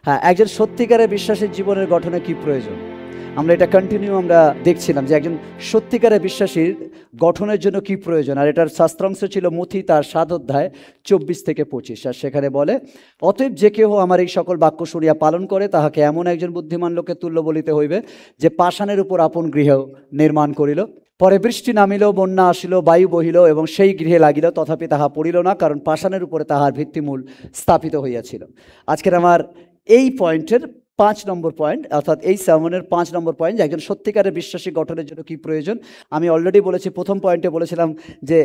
হ্যাঁ, একজন সত্যিকারের বিশ্বাসীর জীবনের গঠনে কি প্রয়োজন, আমরা এটা কন্টিনিউ আমরা দেখছিলাম যে একজন সত্যিকারের বিশ্বাসীর গঠনের জন্য কি প্রয়োজন। আর এটার শাস্ত্রাংশ ছিল মথি তার 7 অধ্যায় 24 থেকে 25। আর সেখানে বলে, অতএব যে কেহ আমার এই সকল বাক্য শুনিয়া পালন করে তাহাকে এমন একজন বুদ্ধিমান লোকের তুল্য বলিতে হইবে, যে পাষাণের উপর আপন গৃহ নির্মাণ করিল, পরে বৃষ্টি নামিল, বন্যা আসিল, বায়ু বহিল এবং সেই গৃহে লাগিল, তথাপি তাহা পড়িল না, কারণ পাষাণের উপরে তাহার ভিত্তিমূল স্থাপিত হইয়াছিল। আজকের আমার এই পয়েন্টের 5 নম্বর পয়েন্ট, অর্থাৎ এই সার্মনের 5 নম্বর পয়েন্ট, যে একজন সত্যিকারের বিশ্বাসী গঠনের জন্য কি প্রয়োজন। আমি অলরেডি বলেছি, প্রথম পয়েন্টে বলেছিলাম যে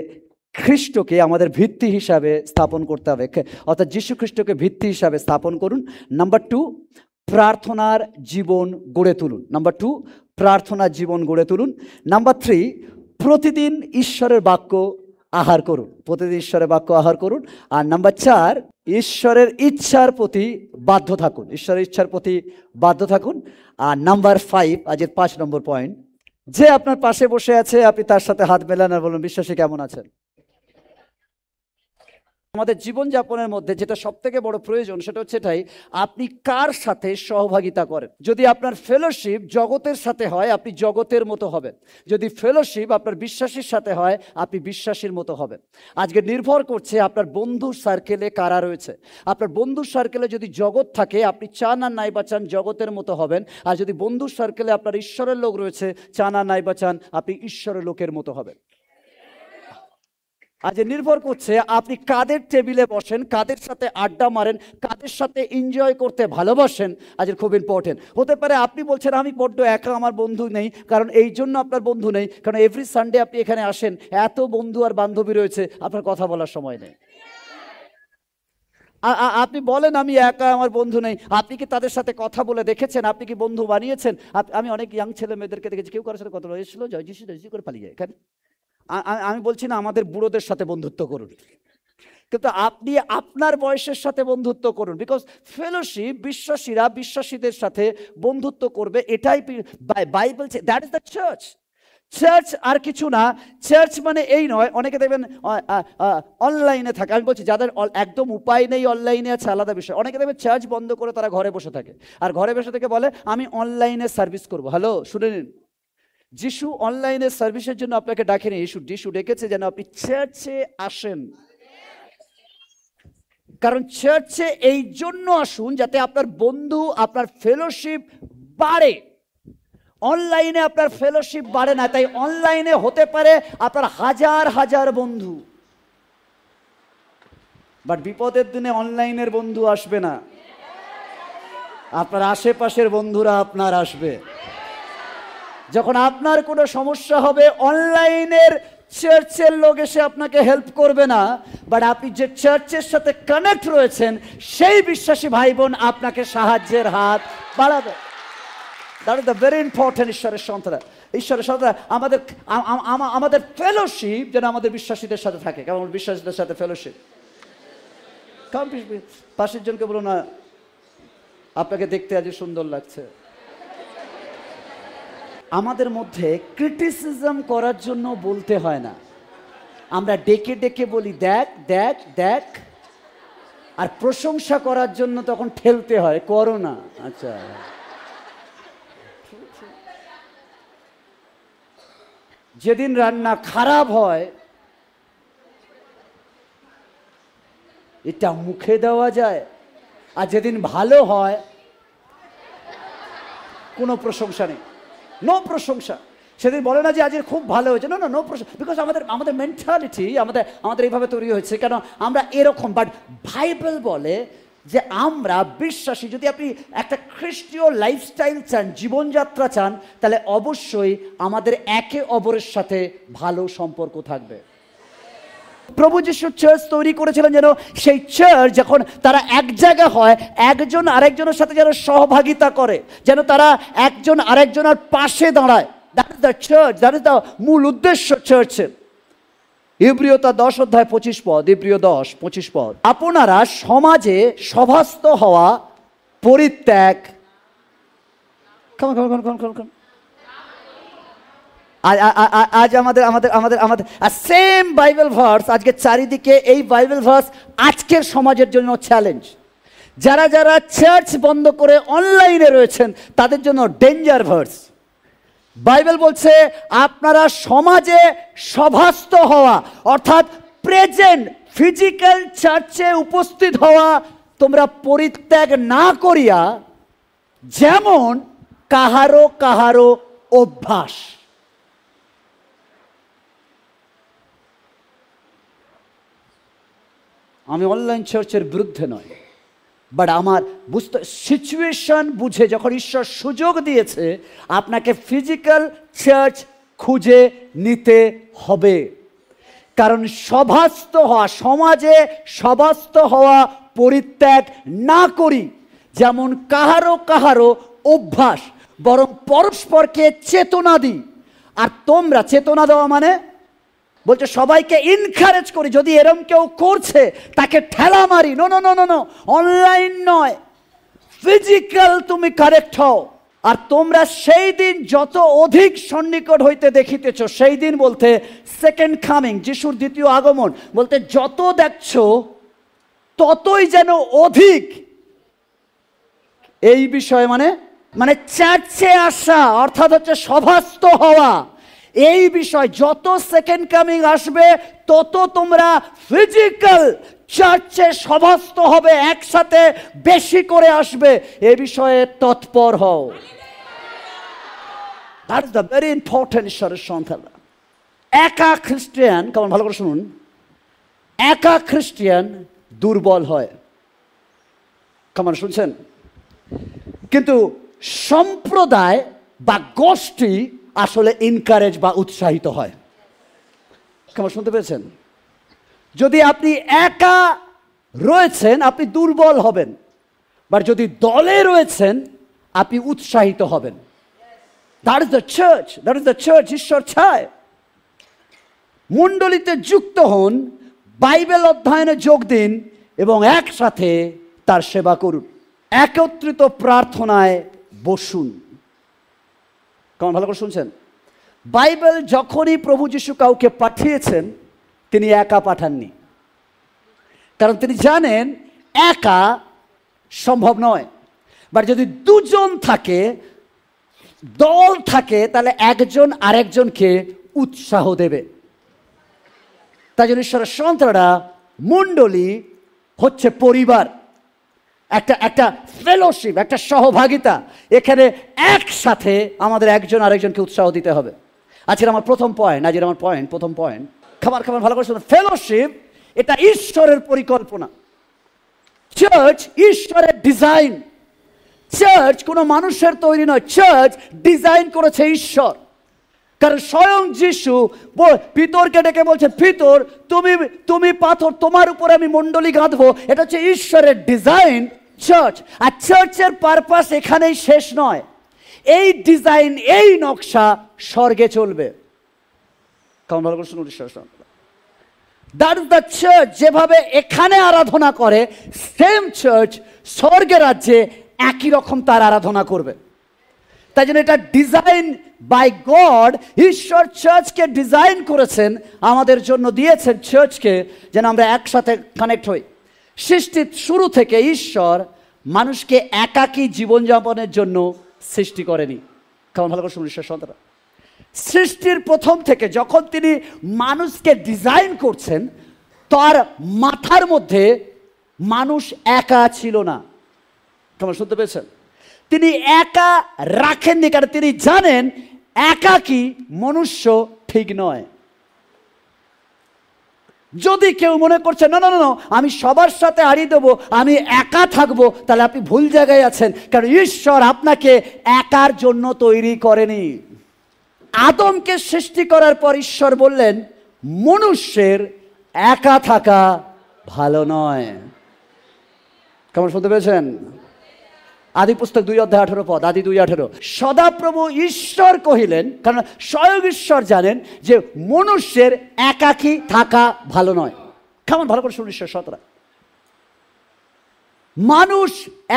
খ্রিস্টকে আমাদের ভিত্তি হিসাবে স্থাপন করতে হবে, অর্থাৎ যীশু খ্রিস্টকে ভিত্তি হিসাবে স্থাপন করুন। নাম্বার 2, প্রার্থনার জীবন গড়ে তুলুন। নাম্বার 2, প্রার্থনার জীবন গড়ে তুলুন। নাম্বার 3, প্রতিদিন ঈশ্বরের বাক্য আহার করুন, প্রতিদিন ঈশ্বরের বাক্য আহার করুন। আর নাম্বার 4, ঈশ্বরের ইচ্ছার প্রতি বাধ্য থাকুন, ঈশ্বরের ইচ্ছার প্রতি বাধ্য থাকুন। আর নাম্বার 5, আজের 5 নম্বর পয়েন্ট, যে আপনার পাশে বসে আছে আপনি তার সাথে হাত মেলান আর বলুন, বিশ্বাসী কেমন আছেন। আমাদের জীবনযাপনের মধ্যে যেটা সবথেকে বড় প্রয়োজন সেটা হচ্ছে এটাই, আপনি কার সাথে সহভাগিতা করেন। যদি আপনার ফেলোশিপ জগতের সাথে হয় আপনি জগতের মতো হবেন, যদি ফেলোশিপ আপনার বিশ্বাসীর সাথে হয় আপনি বিশ্বাসীর মতো হবেন। আজকে নির্ভর করছে আপনার বন্ধুর সার্কেলে কারা রয়েছে। আপনার বন্ধুর সার্কেলে যদি জগৎ থাকে আপনি চান আর নাই বা চান জগতের মতো হবেন, আর যদি বন্ধুর সার্কেলে আপনার ঈশ্বরের লোক রয়েছে, চান আর নাই বা চান আপনি ঈশ্বরের লোকের মতো হবেন। আজ নির্ভর করছে আপনি কাদের টেবিলে বসেন, কাদের সাথে আড্ডা মারেন, কাদের সাথে এনজয় করতে ভালোবাসেন। আজ খুব ইম্পর্টেন্ট। হতে পারে আপনি বলছেন আমি বড্ড একা, আমার বন্ধু নেই, কারণ এই জন্য আপনার বন্ধু নেই, কারণ এভরি সানডে আপনি এখানে আসেন, এত বন্ধু আর বান্ধবী রয়েছে, আপনার কথা বলার সময় নেই। আপনি বলেন আমি একা, আমার বন্ধু নেই, আপনি কি তাদের সাথে কথা বলে দেখেছেন? আপনি কি বন্ধু বানিয়েছেন? আমি অনেক ইয়াং ছেলে মেয়েদেরকে দেখেছি, কেউ কারোর সাথে কথা বলেছিল, জয় যিশু জয় যিশু করে পালিয়ে যায়। এখানে আমি বলছি না আমাদের বুড়োদের সাথে বন্ধুত্ব করুন, কিন্তু আপনি আপনার বয়সের সাথে বন্ধুত্ব করুন, বিকজ ফেলোশিপ বিশ্বাসীরা বিশ্বাসীদের সাথে বন্ধুত্ব করবে, এটাই Bible. That is the church. Church আর কিছু না। চার্চ মানে এই নয়, অনেকে দেখবেন অনলাইনে থাকে, আমি বলছি যাদের একদম উপায় নেই অনলাইনে আছে আলাদা বিষয়। অনেকে দেখবেন চার্চ বন্ধ করে তারা ঘরে বসে থাকে, আর ঘরে বসে থেকে বলে আমি অনলাইনে সার্ভিস করবো। হ্যালো, শুনে নিন, যিশু অনলাইনে সার্ভিসের জন্য আপনাকে ডাকেনি, যিশু ডেকেছে যেন আপনি চার্চে আসেন। কারণ চার্চে এই জন্য আসুন যাতে আপনার বন্ধু, আপনার ফেলোশিপ বাড়ে। অনলাইনে আপনার ফেলোশিপ বাড়ে না, তাই অনলাইনে হতে পারে আপনার হাজার হাজার বন্ধু, বাট বিপদের দিনে অনলাইনের বন্ধু আসবে না, আপনার আশেপাশের বন্ধুরা আপনার আসবে। যখন আপনার কোনো সমস্যা হবে অনলাইনের চার্চের লোক এসে আপনাকে হেল্প করবে না, বাট আপনি যে চার্চের সাথে কানেক্ট রয়েছেন সেই বিশ্বাসী ভাই বোন আপনাকে সাহায্যের হাত বাড়াবে। That is the very important. ঈশ্বরের সন্তানরা, ঈশ্বরের সন্তানরা, আমাদের ফেলোশিপ যেন আমাদের বিশ্বাসীদের সাথে থাকে। কেমন বিশ্বাসীদের সাথে ফেলোশিপ? পাশের জনকে বলো না, আপনাকে দেখতে আজ সুন্দর লাগছে। আমাদের মধ্যে ক্রিটিসিজম করার জন্য বলতে হয় না, আমরা ডেকে ডেকে বলি দেখ দেখ দেখ, আর প্রশংসা করার জন্য তখন ঠেলতে হয়, করো না। আচ্ছা, যেদিন রান্না খারাপ হয় এটা মুখে দেওয়া যায়, আর যেদিন ভালো হয় কোনো প্রশংসা নেই, নো প্রশংসা। সেদিন বলে না যে আজ খুব ভালো হয়েছে, না, নো প্রশংসা, বিকজ আমাদের মেন্টালিটি আমাদের এইভাবে তৈরি হয়েছে, কেন আমরা এরকম। বাট বাইবেল বলে যে আমরা বিশ্বাসী, যদি আপনি একটা খ্রিস্টীয় লাইফস্টাইল চান, জীবনযাত্রা চান, তাহলে অবশ্যই আমাদের একে অপরের সাথে ভালো সম্পর্ক থাকবে। প্রভু যিশু চার্চ তৈরি করেছিলেন যেন সেই চার্চ যখন তারা এক জায়গা হয়, একজন আরেকজনের সাথে যেন সহভাগিতা করে, যেন তারা একজন আরেকজনের পাশে দাঁড়ায়। That is the church, that is the মূল উদ্দেশ্য চার্চের। ইব্রিয় 10 অধ্যায় 25 পদ, ইব্রিয় 10, 25 পদ, আপনারা সমাজে সভাস্থ হওয়া পরিত্যাগ। আজ আমাদের সেম বাইবেল ভার্স, আজকে চারিদিকে এই বাইবেল ভার্স আজকের সমাজের জন্য চ্যালেঞ্জ। যারা যারা চার্চ বন্ধ করে অনলাইনে রয়েছেন তাদের জন্য ডেঞ্জার ভার্স। বাইবেল বলছে আপনারা সমাজে সভাস্থ হওয়া, অর্থাৎ প্রেজেন্ট ফিজিক্যাল চার্চে উপস্থিত হওয়া তোমরা পরিত্যাগ না করিয়া যেমন কাহারো কাহারো অভ্যাস। আমি অনলাইন চার্চের বিরুদ্ধে নয়, বাট আমার বুঝতে সিচুয়েশন বুঝে যখন ঈশ্বর সুযোগ দিয়েছে আপনাকে ফিজিক্যাল চার্চ খুঁজে নিতে হবে। কারণ সভাস্থ হওয়া, সমাজে সভাস্থ হওয়া পরিত্যাগ না করি যেমন কাহারো কাহারো অভ্যাস, বরং পরস্পরকে চেতনা দিই। আর তোমরা চেতনা দেওয়া মানে বলছে সবাইকে ইনকারেজ করি, যদি এরম কেউ করছে তাকে ঠেলা মারি। No no no no no, online নয়, ফিজিক্যাল তুমি কারেক্ট হও। আর তোমরা সেই দিন যত অধিক সন্নিকট হইতে দেখিতেছ, সেই দিন বলতে সেকেন্ড কামিং, যিশুর দ্বিতীয় আগমন, বলতে যত দেখছো ততই যেন অধিক এই বিষয়ে মানে মানে চার্চে আসা, অর্থাৎ হচ্ছে সভাস্থ হওয়া। এই বিষয় যত সেকেন্ড কামিং আসবে তত তোমরা ফিজিক্যাল চার্চে সভাস্থ হবে, একসাথে বেশি করে আসবে, এ বিষয়ে তৎপর হও। That is the very important ঈশ্বরের সন্তান। একা খ্রিস্টিয়ান, কেমন ভালো করে শুনুন, একা খ্রিস্টিয়ান দুর্বল হয়। কেমন শুনছেন? কিন্তু সম্প্রদায় বা গোষ্ঠী আসলে ইনকারেজ বা উৎসাহিত হয়। কেমন শুনতে পেয়েছেন? যদি আপনি একা রয়েছেন আপনি দুর্বল হবেন, বাট যদি দলে রয়েছেন আপনি উৎসাহিত হবেন। That is the church, that is the church. ঈশ্বর চায় মণ্ডলীতে যুক্ত হন, বাইবেল অধ্যয়নে যোগ দিন এবং একসাথে তার সেবা করুন, একত্রিত প্রার্থনায় বসুন। কেমন ভালো করে শুনছেন? বাইবেল যখনই প্রভু যিশু কাউকে পাঠিয়েছেন তিনি একা পাঠাননি, কারণ তিনি জানেন একা সম্ভব নয়। বাট যদি দুজন থাকে, দল থাকে, তাহলে একজন আরেকজনকে উৎসাহ দেবে। তাই জন্য ঈশ্বরের সন্তানরা, মণ্ডলী হচ্ছে পরিবার, একটা ফেলোশিপ, একটা সহভাগিতা। এখানে একসাথে আমাদের একজন আরেকজনকে উৎসাহ দিতে হবে। আজকের আমার প্রথম পয়েন্ট, প্রথম পয়েন্ট, খাবার ভালো করে শুনুন। ফেলোশিপ এটা ঈশ্বরের পরিকল্পনা। চার্চ ঈশ্বরের ডিজাইন। চার্চ কোনো মানুষের তৈরি নয়, চার্চ ডিজাইন করেছে ঈশ্বর। কারণ স্বয়ং যিশু পিতরকে ডেকে বলছে, পিতর তুমি পাথর, তোমার উপরে আমি মণ্ডলী গাঁথবো। এটা হচ্ছে ঈশ্বরের ডিজাইন চার্চ। আর চার্চের পারপাস এখানেই শেষ নয়, এই ডিজাইন, এই নকশা স্বর্গে চলবে। কেমন ভালো করে শুনুন, ঈশ্বর দ্যাট ইজ দ্য চার্চ। যেভাবে এখানে আরাধনা করে, সেম চার্চ স্বর্গের রাজ্যে একই রকম তার আরাধনা করবে। তাই জন্য এটা ডিজাইন বাই গড। ঈশ্বর চার্চকে ডিজাইন করেছেন, আমাদের জন্য দিয়েছেন চার্চকে, যেন আমরা একসাথে কানেক্ট হই। সৃষ্টির শুরু থেকে ঈশ্বর মানুষকে একাকী জীবনযাপনের জন্য সৃষ্টি করেনি। কেমন ভালো করে শুনুন, ঈশ্বর সন্তানরা, সৃষ্টির প্রথম থেকে যখন তিনি মানুষকে ডিজাইন করছেন, তার মাথার মধ্যে মানুষ একা ছিল না। কেমন শুনতে পেয়েছেন? তিনি একা রাখেননি, কারণ তিনি জানেন একাকী মনুষ্য ঠিক নয়। যদি কেউ মনে করছে না না না আমি সবার সাথে হারিয়ে দেবো, আমি একা থাকবো, তাহলে আপনি ভুল জায়গায় আছেন। কারণ ঈশ্বর আপনাকে একার জন্য তৈরি করেনি। আদমকে সৃষ্টি করার পর ঈশ্বর বললেন মনুষ্যের একা থাকা ভালো নয়। কেমন শুনতে পেয়েছেন? আদি পুস্তক 2:18 আদি 2:18 সদাপ্রভু ঈশ্বর কহিলেন, কারণ স্বয়ং ঈশ্বর জানেন যে মনুষ্যের একাকী থাকা ভালো নয়। কেমন ভালো করে শুনুন, ঈশ্বর সতরা, মানুষ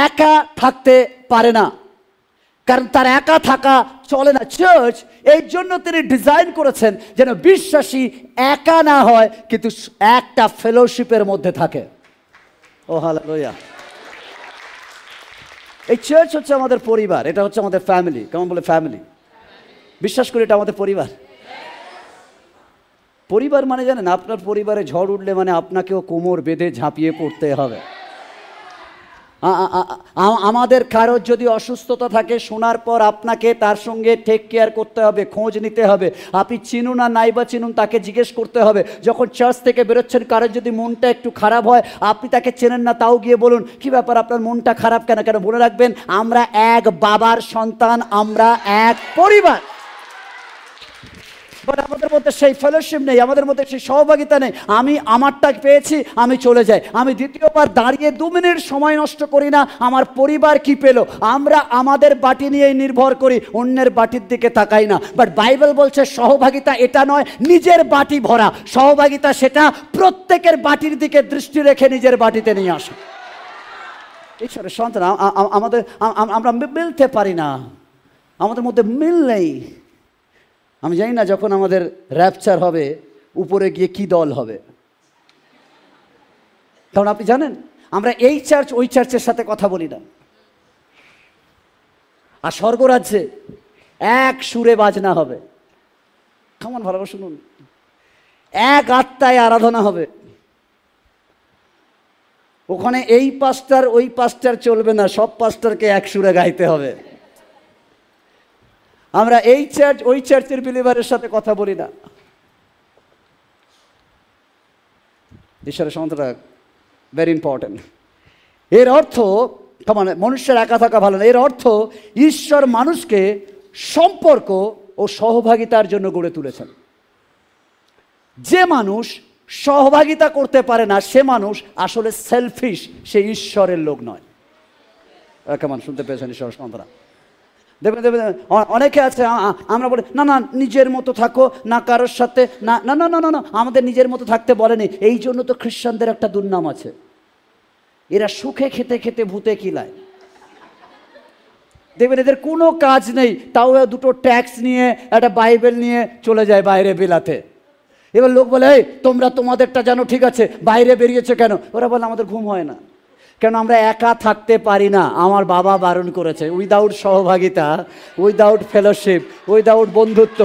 একা থাকতে পারে না, কারণ তার একা থাকা চলে না। চার্চ এই জন্য তিনি ডিজাইন করেছেন যেন বিশ্বাসী একা না হয়, কিন্তু একটা ফেলোশিপের মধ্যে থাকে। ও হালেলুয়া। এই চার্চ হচ্ছে আমাদের পরিবার, এটা হচ্ছে আমাদের ফ্যামিলি। কেমন বলে ফ্যামিলি? বিশ্বাস করি এটা আমাদের পরিবার। পরিবার মানে জানেন, আপনার পরিবারে ঝড় উঠলে মানে আপনাকেও কোমর বেঁধে ঝাঁপিয়ে পড়তে হবে। আমাদের কারোর যদি অসুস্থতা থাকে, শোনার পর আপনাকে তার সঙ্গে টেক কেয়ার করতে হবে, খোঁজ নিতে হবে। আপনি চিনুন আর নাই বা চিনুন, তাকে জিজ্ঞেস করতে হবে। যখন চার্চ থেকে বেরোচ্ছেন, কারোর যদি মনটা একটু খারাপ হয়, আপনি তাকে চেনেন না, তাও গিয়ে বলুন, কি ব্যাপার আপনার মনটা খারাপ কেন? কেন বলে রাখবেন, আমরা এক বাবার সন্তান, আমরা এক পরিবার। বাট আমাদের মধ্যে সেই ফেলোশিপ নেই, আমাদের মধ্যে সেই সহভাগিতা নেই। আমি আমারটা পেয়েছি, আমি চলে যাই। আমি দ্বিতীয়বার দাঁড়িয়ে 2 মিনিট সময় নষ্ট করি না, আমার পরিবার কি পেল। আমরা আমাদের বাটি নিয়েই নির্ভর করি, অন্যের বাটির দিকে তাকাই না। বাট বাইবেল বলছে সহভাগিতা এটা নয় নিজের বাটি ভরা, সহভাগিতা সেটা প্রত্যেকের বাটির দিকে দৃষ্টি রেখে নিজের বাটিতে নিয়ে আসা। ঈশ্বরের সন্তান, আমাদের আমরা মিলতে পারি না, আমাদের মধ্যে মিল নেই। আমি জানি না যখন আমাদের র্যাপচার হবে উপরে গিয়ে কি দল হবে। কারণ আপনি জানেন, আমরা এই চার্চ ওই চার্চের সাথে কথা বলি না। আর স্বর্গরাজ্যে এক সুরে বাজনা হবে। কেমন ভালো শুনুন, এক আত্মায় আরাধনা হবে। ওখানে এই পাস্টার ওই পাস্টার চলবে না, সব পাস্টারকে এক সুরে গাইতে হবে। আমরা এই চার্চ ওই চার্চের বিলিভারের সাথে কথা বলি না। ঈশ্বরের সন্তানরা ভেরি ইম্পর্টেন্ট। এর অর্থ মনুষ্যের একা থাকা ভালো না। এর অর্থ ঈশ্বর মানুষকে সম্পর্ক ও সহভাগিতার জন্য গড়ে তুলেছেন। যে মানুষ সহভাগিতা করতে পারে না, সে মানুষ আসলে সেলফিশ, সে ঈশ্বরের লোক নয়। কেমন শুনতে পেয়েছেন ঈশ্বরের সন্তানরা? দেখবেন অনেকে আছে, আমরা বলি না না নিজের মতো থাকো, না কারোর সাথে না না না না না, আমাদের নিজের মতো থাকতে বলেনি। এই জন্য তো খ্রিস্টানদের একটা দুর্নাম আছে, এরা সুখে খেতে খেতে ভূতে কিলায়। দেখবেন এদের কোনো কাজ নেই, তাও 2টো ট্যাক্স নিয়ে একটা বাইবেল নিয়ে চলে যায় বাইরে বিলাতে। এবার লোক বলে, এই তোমরা তোমাদেরটা জানো, ঠিক আছে, বাইরে বেরিয়েছে কেন? ওরা বলে আমাদের ঘুম হয় না। কেন? আমরা একা থাকতে পারি না, আমার বাবা বারণ করেছে। উইদাউট সহভাগিতা, উইদাউট ফেলোশিপ, উইদাউট বন্ধুত্ব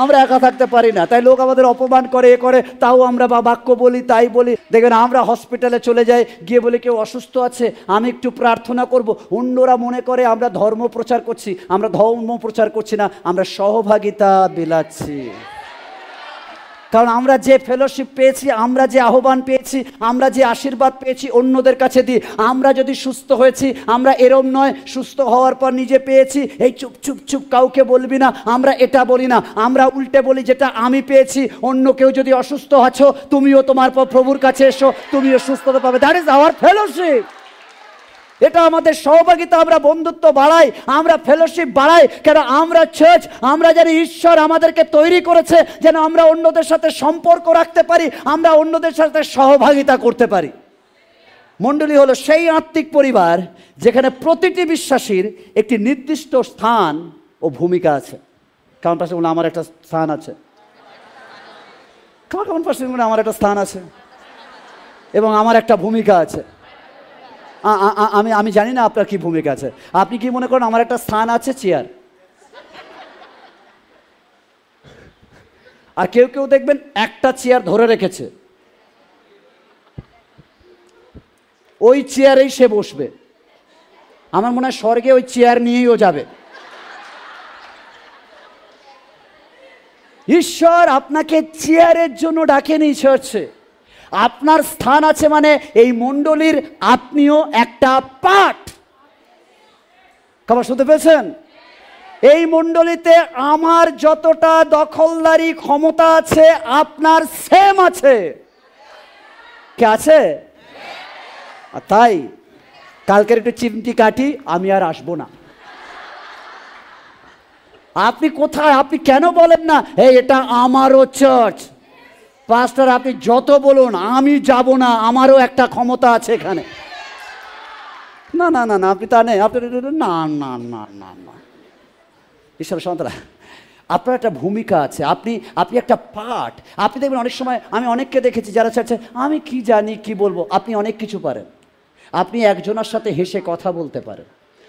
আমরা একা থাকতে পারি না। তাই লোক আমাদের অপমান করে, এ করে, তাও আমরা বাক্য বলি, তাই বলি। দেখবেন আমরা হসপিটালে চলে যাই, গিয়ে বলি কেউ অসুস্থ আছে, আমি একটু প্রার্থনা করব। অন্যরা মনে করে আমরা ধর্ম প্রচার করছি। আমরা ধর্ম প্রচার করছি না, আমরা সহভাগিতা বিলাচ্ছি। কারণ আমরা যে ফেলোশিপ পেয়েছি, আমরা যে আহ্বান পেয়েছি, আমরা যে আশীর্বাদ পেয়েছি অন্যদের কাছে দিই। আমরা যদি সুস্থ হয়েছি, আমরা এরম নয় সুস্থ হওয়ার পর নিজে পেয়েছি এই চুপ চুপ চুপ কাউকে বলবি না, আমরা এটা বলি না। আমরা উল্টে বলি, যেটা আমি পেয়েছি অন্য কেউ যদি অসুস্থ আছো, তুমিও তোমার প্রভুর কাছে এসো, তুমিও সুস্থতা পাবে। That is our fellowship. এটা আমাদের সহভাগিতা। আমরা বন্ধুত্ব বাড়াই, আমরা ফেলোশিপ বাড়াই। কেন? আমরা চার্চ, আমরা জানি ঈশ্বর আমাদেরকে তৈরি করেছে যেন আমরা অন্যদের সাথে সম্পর্ক রাখতে পারি, আমরা অন্যদের সাথে সহভাগিতা করতে পারি। মণ্ডলী হলো সেই আত্মিক পরিবার যেখানে প্রতিটি বিশ্বাসীর একটি নির্দিষ্ট স্থান ও ভূমিকা আছে। কারণ পাশে বলে আমার একটা স্থান আছে, কারণ পাশে বলে আমার একটা স্থান আছে এবং আমার একটা ভূমিকা আছে। আমি জানি না আপনার কি ভূমিকা আছে। আপনি কি মনে করেন আমার একটা স্থান আছে চেয়ার? আর কেউ কেউ দেখবেন একটা চেয়ার ধরে রেখেছে, ওই চেয়ারেই সে বসবে। আমার মনে হয় স্বর্গে ওই চেয়ার নিয়েই ও যাবে। ঈশ্বর আপনাকে চেয়ারের জন্য ডাকেনি চার্চে। আপনার স্থান আছে মানে এই মণ্ডলীর আপনিও একটা পার্ট। খবর শুনতে পেয়েছেন? এই মণ্ডলীতে আমার যতটা দখলদারি ক্ষমতা আছে, আপনার সেম আছে। কে আছে? তাই কালকের একটু চিমটি কাটি, আমি আর আসবো না। আপনি কোথায়? আপনি কেন বলেন না এই এটা আমারও চার্চ? পাস্টার আপনি যত বলুন, আমি যাব না, আমারও একটা ক্ষমতা আছে এখানে। না না না না, আপনি তা নেই। আপনি না না না না না, ঈশ্বরের সন্তানরা, আপনার একটা ভূমিকা আছে, আপনি একটা পার্ট। আপনি দেখবেন অনেক সময়, আমি অনেককে দেখেছি যারা চাচ্ছে আমি কি জানি কি বলবো। আপনি অনেক কিছু পারেন। আপনি একজনের সাথে হেসে কথা বলতে পারেন,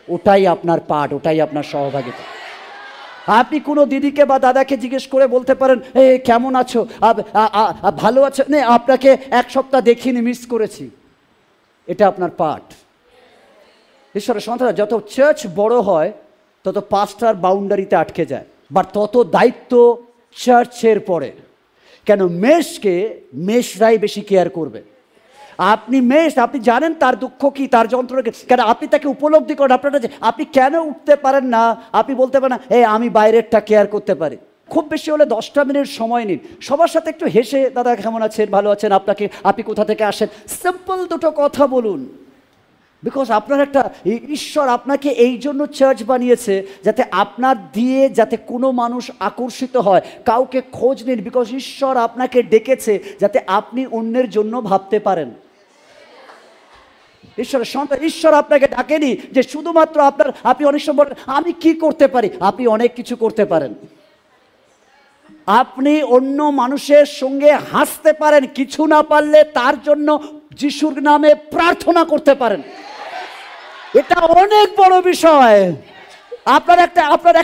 ওটাই আপনার পাঠ, ওটাই আপনার সহভাগিতা। আপনি কোনো দিদিকে বা দাদাকে জিজ্ঞেস করে বলতে পারেন, এ কেমন আছো, ভালো আছো, না আপনাকে এক সপ্তাহ দেখিনি, মিস করেছি, এটা আপনার পাঠ। ঈশ্বরের সন্তানরা, যত চার্চ বড় হয় তত পাস্টার বাউন্ডারিতে আটকে যায়, বা তত দায়িত্ব চার্চের পরে। কেন? মেষরাই বেশি কেয়ার করবে। আপনি মেষ, আপনি জানেন তার দুঃখ কি, তার যন্ত্রণা কি, কেন আপনি তাকে উপলব্ধি করেন। আপনারা যে আপনি কেন উঠতে পারেন না, আপনি বলতে পারেন না আমি বাইরেরটা কেয়ার করতে পারি। খুব বেশি হলে 10টা মিনিট সময় নিন, সবার সাথে একটু হেসে, দাদা কেমন আছেন, ভালো আছেন, আপনি কোথা থেকে আসেন, সিম্পল দুটো কথা বলুন। বিকজ আপনার একটা, ঈশ্বর আপনাকে এই জন্য চার্চ বানিয়েছে যাতে আপনার দিয়ে যাতে কোনো মানুষ আকর্ষিত হয়। কাউকে খোঁজ নিন, বিকজ ঈশ্বর আপনাকে ডেকেছে যাতে আপনি অন্যের জন্য ভাবতে পারেন। ঈশ্বরের সন্তান, ঈশ্বর আপনাকে ডাকেনি যে শুধুমাত্র আপনি অনেক সময় বলেন আমি কি করতে পারি, আপনি অনেক কিছু করতে পারেন। আপনি অন্য মানুষের সঙ্গে হাসতে পারেন, কিছু না পারলে তার জন্য যিশুর নামে প্রার্থনা করতে পারেন। এটা অনেক বড় বিষয়। আপনার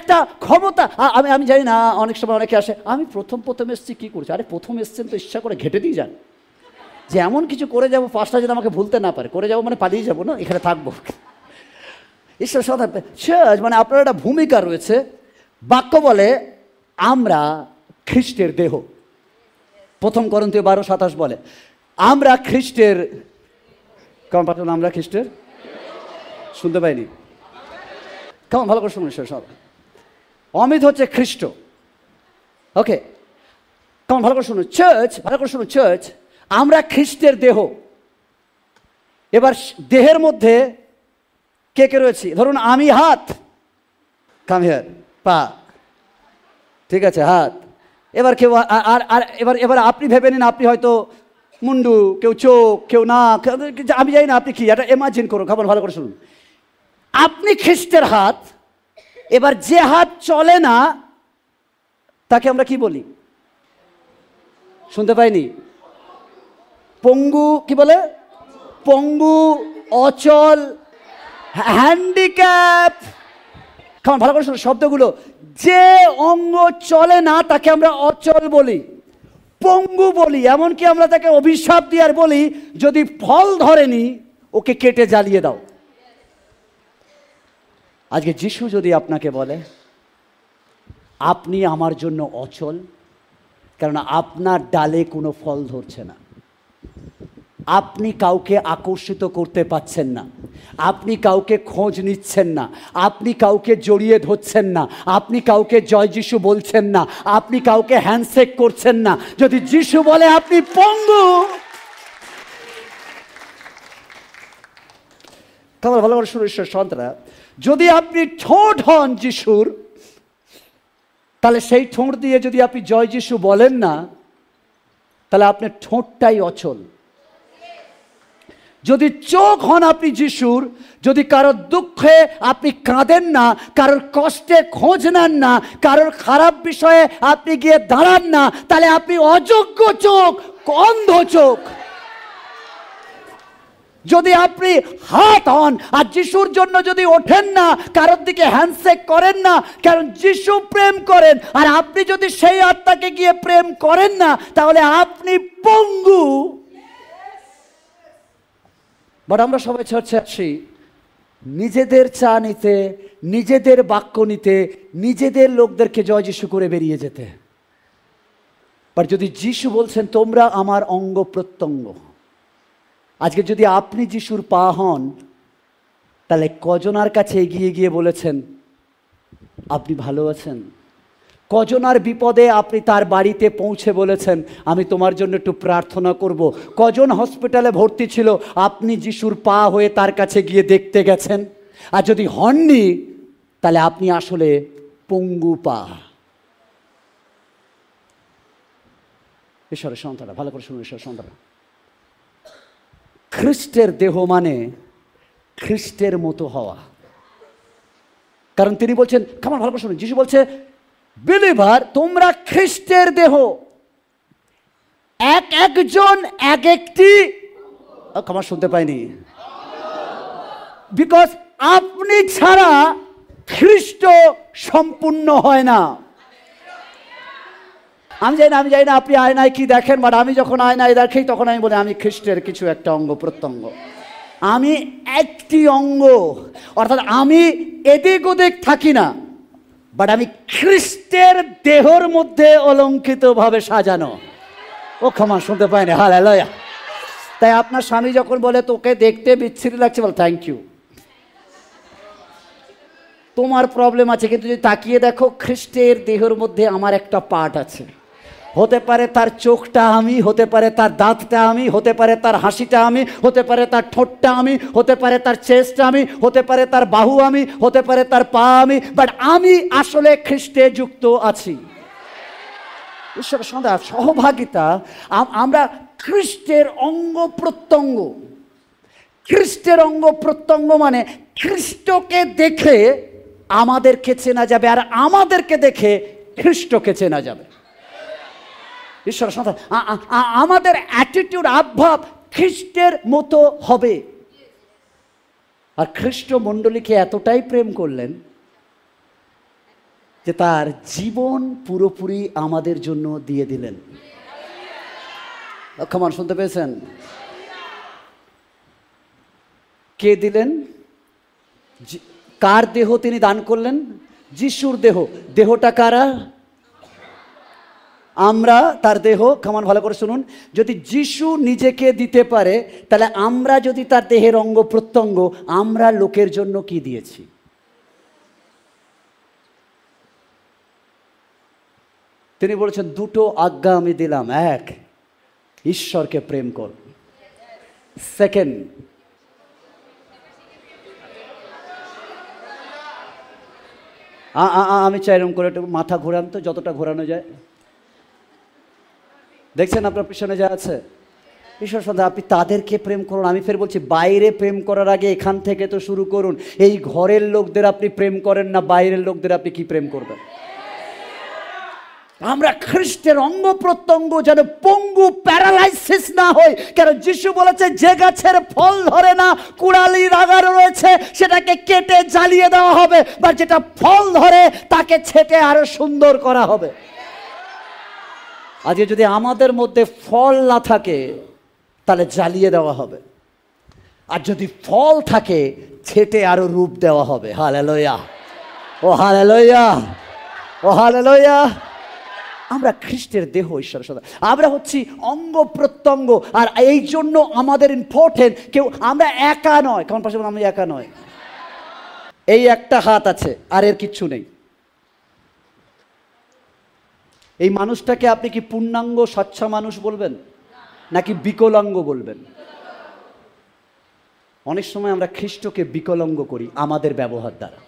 একটা ক্ষমতা। আমি জানি না, অনেক সময় অনেকে আসে, আমি প্রথম এসেছি কি করছি। আরে প্রথম এসছেন তো ইচ্ছা করে ঘেটে দিয়ে যান, যে এমন কিছু করে যাবো পাঁচটা যেন আমাকে ভুলতে না পারে, করে যাবো মানে পালিয়ে যাবো না, এখানে থাকবো। ঈশ্বর সাথে চার্চ মানে আপনার একটা ভূমিকা রয়েছে। বাক্য বলে আমরা খ্রিস্টের দেহ। 1 করন্থীয় 12:27 বলে আমরা খ্রিস্টের, কেমন পাঠান, আমরা খ্রিস্টের, শুনতে পাইনি, কেমন ভালো করে শুনুন। সব অমিত হচ্ছে খ্রিস্ট, ওকে, কেমন ভালো করে শুনুন। চার্চ, ভালো করে শুনুন, চার্চ আমরা খ্রিস্টের দেহ। এবার দেহের মধ্যে কে কে রয়েছে? ধরুন আমি হাত, কাম হিয়ার, পা, ঠিক আছে, হাত। এবার কেউ আর এবার আপনি ভেবে নিন আপনি হয়তো মুন্ডু, কেউ চোখ, কেউ নাক, আমি জানি না আপনি কি, এটা ইমাজিন করুন, খবর ভালো করে শুনুন। আপনি খ্রিস্টের হাত। এবার যে হাত চলে না তাকে আমরা কি বলি? শুনতে পাইনি? পঙ্গু, কি বলে? পঙ্গু, অচল, হ্যান্ডিক্যাপ। কেমন ভালো করে শুনুন শব্দগুলো। যে অঙ্গ চলে না তাকে আমরা অচল বলি, পঙ্গু বলি, এমনকি আমরা তাকে অভিশাপ দিয়ে আর বলি যদি ফল ধরেনি ওকে কেটে জ্বালিয়ে দাও। আজকে যিশু যদি আপনাকে বলে আপনি আমার জন্য অচল, কারণ আপনার ডালে কোনো ফল ধরছে না, আপনি কাউকে আকর্ষিত করতে পারছেন না, আপনি কাউকে খোঁজ নিচ্ছেন না, আপনি কাউকে জড়িয়ে ধরছেন না, আপনি কাউকে জয় যিশু বলছেন না, আপনি কাউকে হ্যান্ডশেক করছেন না। যদি যিশু বলে আপনি পঙ্গু, কেমন ভালো করে শুরু ঈশ্বর সন্তানরা, যদি আপনি ঠোঁট হন যিশুর, তাহলে সেই ঠোঁট দিয়ে যদি আপনি জয় যিশু বলেন না, তাহলে আপনার ঠোঁটটাই অচল। যদি চোখ হন আপনি যিশুর, যদি কারোর দুঃখে আপনি কাঁদেন না, কারোর কষ্টে খোঁজ নেন না, কারোর খারাপ বিষয়ে আপনি গিয়ে দাঁড়ান না, তাহলে আপনি অযোগ্য চোখ, অন্ধ চোখ। যদি আপনি হাত হন আর যিশুর জন্য যদি ওঠেন না, কারোর দিকে হ্যান্ডশেক করেন না, কারণ যিশু প্রেম করেন, আর আপনি যদি সেই আত্মাকে গিয়ে প্রেম করেন না, তাহলে আপনি পঙ্গু। বাট আমরা সবাই চার্চে আসি নিজেদের চা নিতে, নিজেদের বাক্য নিতে, নিজেদের লোকদেরকে জয় যিশু করে বেরিয়ে যেতে। বাট যদি যিশু বলছেন তোমরা আমার অঙ্গ প্রত্যঙ্গ, আজকে যদি আপনি যিশুর পা হন, তাহলে কজনার কাছে এগিয়ে গিয়ে বলেছেন আপনি ভালো আছেন? কজনার বিপদে আপনি তার বাড়িতে পৌঁছে বলেছেন আমি তোমার জন্য একটু প্রার্থনা করব? কজন হসপিটালে ভর্তি ছিল, আপনি যিশুর পা হয়ে তার কাছে গিয়ে দেখতে গেছেন? আর যদি হননি, তাহলে আপনি আসলে পঙ্গু পা। ঈশ্বরের সন্তানরা, ভালো করে শুনুন ঈশ্বরের সন্তানরা, খ্রিস্টের দেহ মানে খ্রিস্টের মতো হওয়া। কারণ তিনি বলছেন, কেমন ভালো করে শুনুন, যিশু বলছে বিলিভার তোমরা খ্রিস্টের দেহ, একজন এক একটি, আমার শুনতে পাইনি, বিকজ আপনি ছাড়া খ্রিস্ট সম্পূর্ণ হয় না। আমি জানি না আপনি আয়নায় কি দেখেন, বাট আমি যখন আয়নায় দেখি তখন আমি বলি আমি খ্রিস্টের কিছু একটা অঙ্গ প্রত্যঙ্গ, আমি একটি অঙ্গ, অর্থাৎ আমি এদিক ওদিক থাকি না, বাট আমি খ্রিস্টের দেহর মধ্যে অলঙ্কৃতভাবে সাজানো। ও ক্ষমা শুনতে পাইনি, হালেলুয়া। তাই আপনার স্বামী যখন বলে তোকে দেখতে বিচ্ছিরি লাগছে, বল থ্যাংক ইউ, তোমার প্রবলেম আছে, কিন্তু যদি তাকিয়ে দেখো খ্রিস্টের দেহের মধ্যে আমার একটা পার্ট আছে। হতে পারে তার চোখটা আমি, হতে পারে তার দাঁতটা আমি, হতে পারে তার হাসিটা আমি, হতে পারে তার ঠোঁটটা আমি, হতে পারে তার চেস্টটা আমি, হতে পারে তার বাহু আমি, হতে পারে তার পা আমি, বাট আমি আসলে খ্রিস্টে যুক্ত আছি। ঈশ্বরের সঙ্গে সহভাগিতা, আমরা খ্রিস্টের অঙ্গ প্রত্যঙ্গ। খ্রিস্টের অঙ্গ প্রত্যঙ্গ মানে খ্রিস্টকে দেখে আমাদেরকে চেনা যাবে, আর আমাদেরকে দেখে খ্রিস্টকে চেনা যাবে। ঈশ্বরের সন্তান, আমাদের অ্যাটিটিউড, আবভাব খ্রিস্টের মতো হবে। আর খ্রিস্ট মণ্ডলীকে এতটাই প্রেম করলেন যে তার জীবন পুরোপুরি আমাদের জন্য দিয়ে দিলেন। কেমন শুনতে পেয়েছেন? কে দিলেন? কার দেহ তিনি দান করলেন? যিশুর দেহ। দেহটা কারা? আমরা তার দেহ। কেমন ভালো করে শুনুন, যদি যিশু নিজেকে দিতে পারে, তাহলে আমরা যদি তার দেহের অঙ্গ প্রত্যঙ্গ, আমরা লোকের জন্য কি দিয়েছি? তিনি বলেছেন দুটো আজ্ঞা আমি দিলাম, এক, ঈশ্বরকে প্রেম কর, সেকেন্ড, আমি চাই এরকম করে একটু মাথা ঘোরান তো, যতটা ঘোরানো যায়। দেখছেন আপনার পিছনে যা আছে? ঈশ্বর সন্তান, আপনি তাদেরকে প্রেম করুন। আমি ফের বলছি, বাইরে প্রেম করার আগে এখান থেকে তো শুরু করুন। এই ঘরের লোকদের আপনি প্রেম করেন না, বাইরের লোকদের আপনি কি প্রেম করবেন? আমরা খ্রিস্টের অঙ্গ প্রত্যঙ্গ যেন পঙ্গু, প্যারালাইসিস না হয়। কেন যিশু বলেছে যে গাছের ফল ধরে না, কুড়ালি লাগানো রয়েছে, সেটাকে কেটে জ্বালিয়ে দেওয়া হবে, বা যেটা ফল ধরে তাকে ছেটে আরো সুন্দর করা হবে। আজকে যদি আমাদের মধ্যে ফল না থাকে তাহলে জ্বালিয়ে দেওয়া হবে, আর যদি ফল থাকে ছেটে আরো রূপ দেওয়া হবে। হালেলুয়া, ও হালেলুয়া, ও হালেলুয়া। আমরা খ্রিস্টের দেহ, ঈশ্বরের সাথে আমরা হচ্ছি অঙ্গ প্রত্যঙ্গ। আর এই জন্য আমাদের ইম্পর্টেন্ট, কেউ আমরা একা নয়। কেমন পাশে আমি একা নয়। এই একটা হাত আছে আর এর কিচ্ছু নেই। এই মানুষটাকে আপনি কি পূর্ণাঙ্গ স্বচ্ছা মানুষ বলবেন নাকি বিকলাঙ্গ বলবেন? অনেক সময় আমরা খ্রিস্টকে বিকলাঙ্গ করি আমাদের ব্যবহার দ্বারা।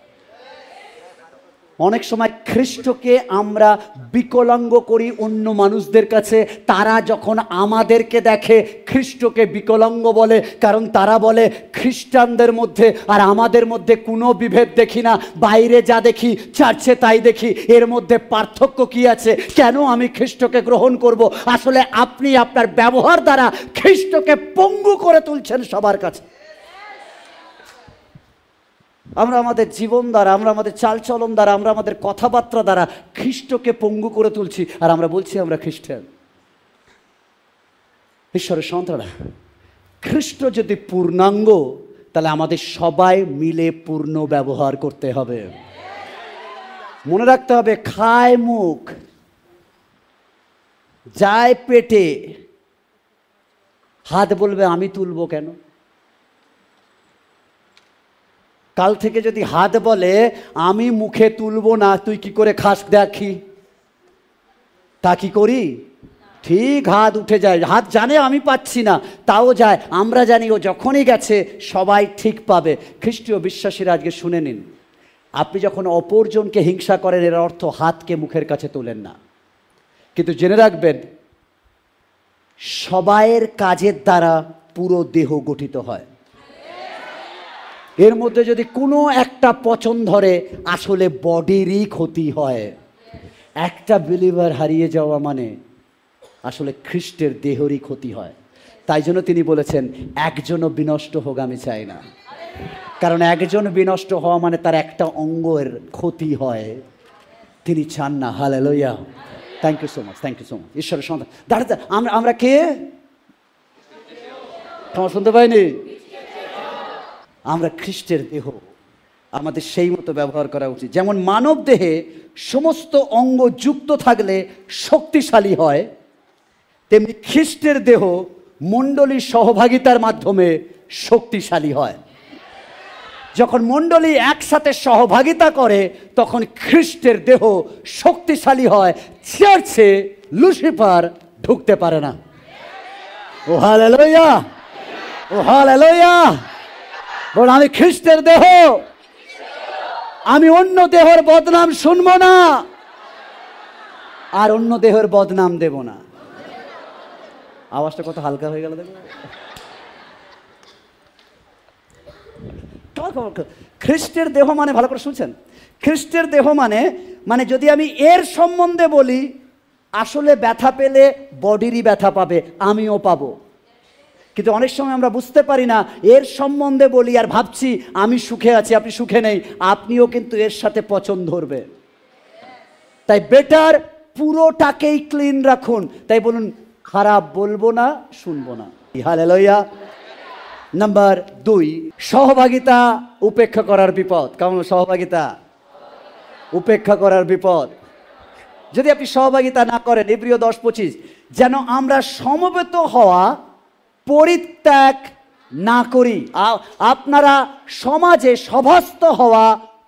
অনেক সময় খ্রিস্টকে আমরা বিকলাঙ্গ করি অন্য মানুষদের কাছে। তারা যখন আমাদেরকে দেখে খ্রিস্টকে বিকলাঙ্গ বলে, কারণ তারা বলে খ্রিস্টানদের মধ্যে আর আমাদের মধ্যে কোনো বিভেদ দেখি না, বাইরে যা দেখি চার্চে তাই দেখি, এর মধ্যে পার্থক্য কি আছে? কেন আমি খ্রিস্টকে গ্রহণ করব? আসলে আপনি আপনার ব্যবহার দ্বারা খ্রিস্টকে পঙ্গু করে তুলছেন সবার কাছে। আমরা আমাদের জীবন দ্বারা, আমরা আমাদের চালচলন দ্বারা, আমরা আমাদের কথাবার্তা দ্বারা খ্রিস্টকে পঙ্গু করে তুলছি, আর আমরা বলছি আমরা খ্রিস্টান। ঈশ্বরের সন্তানরা, খ্রিস্ট যদি পূর্ণাঙ্গ, তাহলে আমাদের সবাই মিলে পূর্ণ ব্যবহার করতে হবে। মনে রাখতে হবে, খায় মুখ, যায় পেটে, হাত বলবে আমি তুলবো কেন? কাল থেকে যদি হাত বলে আমি মুখে তুলবো না, তুই কি করে খাস দেখি, তা কি করি? ঠিক হাত উঠে যায়। হাত জানে আমি পাচ্ছি না, তাও যায়। আমরা জানি ও যখনই গেছে সবাই ঠিক পাবে। খ্রিস্টীয় বিশ্বাসীরা আজকে শুনে নিন, আপনি যখন অপরজনকে হিংসা করেন, এর অর্থ হাতকে মুখের কাছে তোলেন না। কিন্তু জেনে রাখবেন, সবাইয়ের কাজের দ্বারা পুরো দেহ গঠিত হয়। এর মধ্যে যদি কোনো একটা পচন ধরে, আসলে বডিরই ক্ষতি হয়। একটা বিলিভার হারিয়ে যাওয়া মানে আসলে খ্রিস্টের দেহেরই ক্ষতি হয়। তাই জন্য তিনি বলেছেন, একজনও বিনষ্ট হোক আমি চাই না। কারণ একজন বিনষ্ট হওয়া মানে তার একটা অঙ্গের ক্ষতি হয়, তিনি চান না। Hallelujah, thank you so much, thank you so much. ঈশ্বরের সন্তান দাঁড়াতে আমরা কে? তোমার শুনতে পাইনি? আমরা খ্রিস্টের দেহ, আমাদের সেই মতো ব্যবহার করা উচিত। যেমন মানব দেহে সমস্ত অঙ্গ যুক্ত থাকলে শক্তিশালী হয়, তেমনি খ্রিস্টের দেহ মণ্ডলীর সহভাগিতার মাধ্যমে শক্তিশালী হয়। যখন মণ্ডলী একসাথে সহভাগিতা করে তখন খ্রিস্টের দেহ শক্তিশালী হয়, চার্চে লুসিফার ঢুকতে পারে না। ও হালেলুয়া, ও হালেলুয়া। বল, আমি খ্রিস্টের দেহ, আমি অন্য দেহের বদনাম শুনবো না, আর অন্য দেহের বদনাম দেব না। আওয়াজটা কত হালকা হয়ে গেল দেখো। খ্রিস্টের দেহ মানে, ভালো করে শুনছেন, খ্রিস্টের দেহ মানে যদি আমি এর সম্বন্ধে বলি, আসলে ব্যথা পেলে বডিরই ব্যথা পাবে, আমিও পাবো। কিন্তু অনেক সময় আমরা বুঝতে পারি না, এর সম্বন্ধে বলি আর ভাবছি আমি সুখে আছি, আপনি সুখে নেই, আপনিও কিন্তু এর সাথে পচন ধরবে। তাই বেটার পুরোটাকেই ক্লিন রাখুন। তাই বলুন, খারাপ বলবো না, শুনবো না। হালেলুয়া। নাম্বার 2, সহভাগিতা উপেক্ষা করার বিপদ। কেমন? সহভাগিতা উপেক্ষা করার বিপদ। যদি আপনি সহভাগিতা না করেন, ইব্রিয় 10:25, যেন আমরা সমবেত হওয়া পরিত্যাগ না করি। আপনারা সমাজে সভাস্থ হওয়া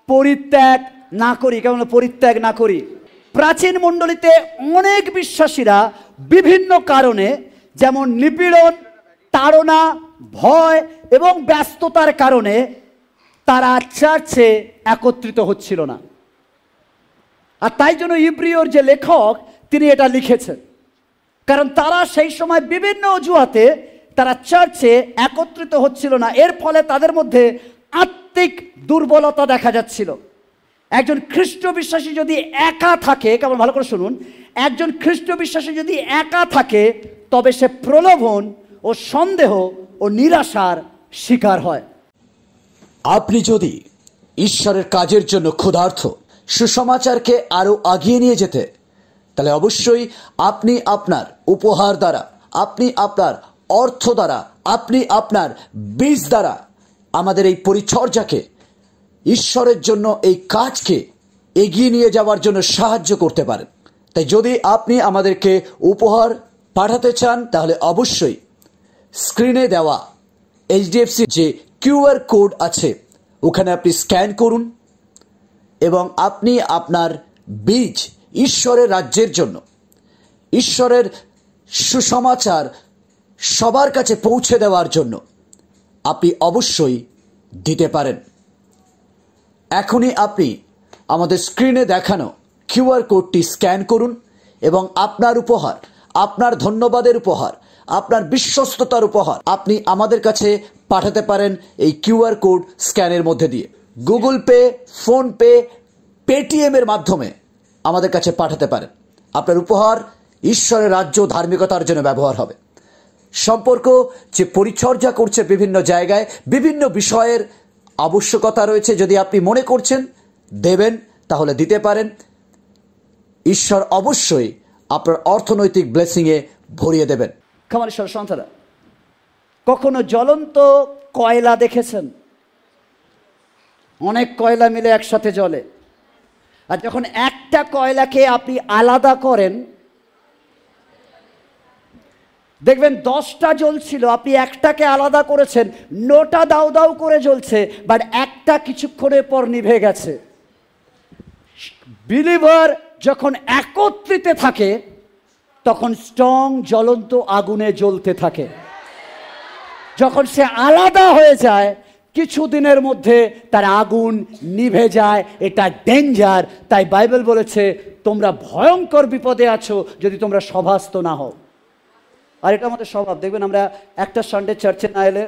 পরিত্যাগ না করি। কেমন? পরিত্যাগ না করি। প্রাচীন মণ্ডলীতে অনেক বিশ্বাসীরা বিভিন্ন কারণে, যেমন নিপীড়ন, তাড়না, ভয় এবং ব্যস্ততার কারণে তারা চার্চে একত্রিত হচ্ছিল না। আর তাই জন্য ইব্রিয়র যে লেখক, তিনি এটা লিখেছেন, কারণ তারা সেই সময় বিভিন্ন অজুহাতে তারা চার্চে একত্রিত হচ্ছিল না। এর ফলে তাদের মধ্যে আত্মিক দুর্বলতা দেখা যাচ্ছিল। একজন খ্রিস্ট বিশ্বাসী যদি একা থাকে, কেমন? ভালো করে শুনুন, একজন খ্রিস্ট বিশ্বাসী যদি একা থাকে, তবে সে প্রলোভন ও সন্দেহ ও নিরাশার শিকার হয়। আপনি যদি ঈশ্বরের কাজের জন্য ক্ষুধার্ত, সুসমাচারকে আরো আগিয়ে নিয়ে যেতে, তাহলে অবশ্যই আপনি আপনার উপহার দ্বারা, আপনি আপনার অর্থ দ্বারা, আপনি আপনার বীজ দ্বারা আমাদের এই পরিচর্যাকে, ঈশ্বরের জন্য এই কাজকে এগিয়ে নিয়ে যাওয়ার জন্য সাহায্য করতে পারেন। তাই যদি আপনি আমাদেরকে উপহার পাঠাতে চান, তাহলে অবশ্যই স্ক্রিনে দেওয়া এইচডিএফসি যে কিউআর কোড আছে, ওখানে আপনি স্ক্যান করুন এবং আপনি আপনার বীজ ঈশ্বরের রাজ্যের জন্য, ঈশ্বরের সুসমাচার সবার কাছে পৌঁছে দেওয়ার জন্য আপনি অবশ্যই দিতে পারেন। এখনই আপনি আমাদের স্ক্রিনে দেখানো কিউআর কোডটি স্ক্যান করুন এবং আপনার উপহার, আপনার ধন্যবাদের উপহার, আপনার বিশ্বস্ততার উপহার আপনি আমাদের কাছে পাঠাতে পারেন এই কিউআর কোড স্ক্যানের মধ্যে দিয়ে। গুগল পে, ফোনপে, পেটিএম এর মাধ্যমে আমাদের কাছে পাঠাতে পারেন। আপনার উপহার ঈশ্বরের রাজ্য ধার্মিকতার জন্য ব্যবহার হবে। সম্পর্ক যে পরিচর্যা করছে বিভিন্ন জায়গায়, বিভিন্ন বিষয়ের আবশ্যকতা রয়েছে। যদি আপনি মনে করছেন দেবেন, তাহলে দিতে পারেন। ঈশ্বর অবশ্যই আপনার অর্থনৈতিক ব্লেসিংয়ে ভরিয়ে দেবেন। কেমন? ঈশ্বর সন্তানরা, কখনো জ্বলন্ত কয়লা দেখেছেন? অনেক কয়লা মিলে একসাথে জ্বলে, আর যখন একটা কয়লাকে আপনি আলাদা করেন, দেখবেন 10টা জ্বলছিল, আপনি একটাকে আলাদা করেছেন, 9টা দাউ দাউ করে জ্বলছে, বাট একটা কিছুক্ষণের পর নিভে গেছে। বিলিভার যখন একত্রিত থাকে, তখন স্ট্রং জ্বলন্ত আগুনে জ্বলতে থাকে। যখন সে আলাদা হয়ে যায়, কিছুদিনের মধ্যে তার আগুন নিভে যায়। এটা ডেঞ্জার। তাই বাইবেল বলেছে, তোমরা ভয়ঙ্কর বিপদে আছো যদি তোমরা সভাস্থ না হও। আর এটা আমাদের স্বভাব। দেখবেন আমরা একটা সানডে চার্চে না এলে,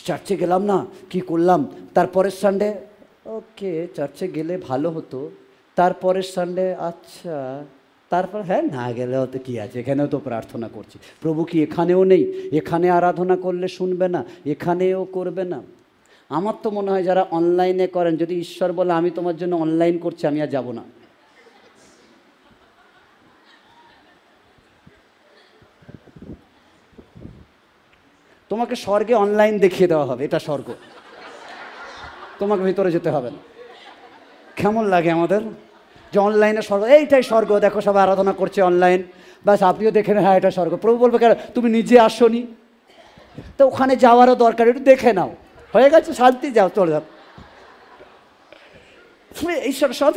চার্চে গেলাম না, কি করলাম, তারপরের সানডে ওকে চার্চে গেলে ভালো হতো, তারপরের সানডে আচ্ছা, তারপর হ্যাঁ না গেলেও তো কী আছে, এখানেও তো প্রার্থনা করছি, প্রভু কি এখানেও নেই? এখানে আরাধনা করলে শুনবে না, এখানেও করবে না? আমার তো মনে হয় যারা অনলাইনে করেন, যদি ঈশ্বর বলে আমি তোমার জন্য অনলাইন করছি, আমি আর যাব না। তোমাকে স্বর্গে অনলাইন দেখিয়ে দেওয়া হবে, এটা স্বর্গ, তোমাকে ভিতরে যেতে হবে না। কেমন লাগে আমাদের যে অনলাইনে স্বর্গ, এইটাই স্বর্গ, দেখো সবাই আরাধনা করছে অনলাইন, ব্যাস আপনিও দেখে নেন, হ্যাঁ এটা স্বর্গ। প্রভু বলবে কেন, তুমি নিজে আসোনি, তো ওখানে যাওয়ারও দরকার, একটু দেখে নাও, হয়ে গেছে, শান্তি, যাও, চলে যাও। ঈশ্বর সব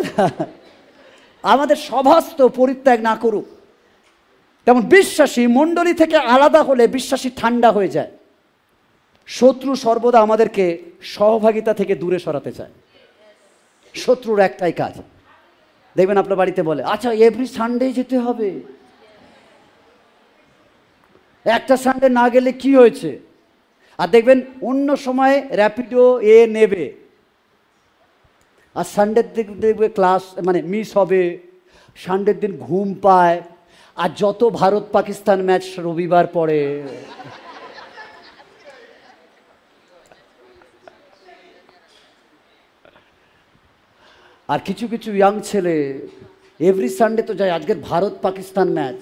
আমাদের সভাস্ত পরিত্যাগ না করুক। তেমন বিশ্বাসী মণ্ডলী থেকে আলাদা হলে বিশ্বাসী ঠান্ডা হয়ে যায়। শত্রু সর্বদা আমাদেরকে সহভাগিতা থেকে দূরে সরাতে চায়। শত্রুর একটাই কাজ, দেখবেন আপনার বাড়িতে বলে, আচ্ছা এভরি সানডে যেতে হবে, একটা সানডে না গেলে কি হয়েছে? আর দেখবেন অন্য সময় র্যাপিডো নেবে, আর সানডের দিন দেখবে ক্লাস মানে মিস হবে, সানডের দিন ঘুম পায়, আর যত ভারত পাকিস্তান ম্যাচ রবিবার পড়ে। আর কিছু কিছু ইয়াং ছেলে এভরি সানডে তো যায়, আজকের ভারত পাকিস্তান ম্যাচ,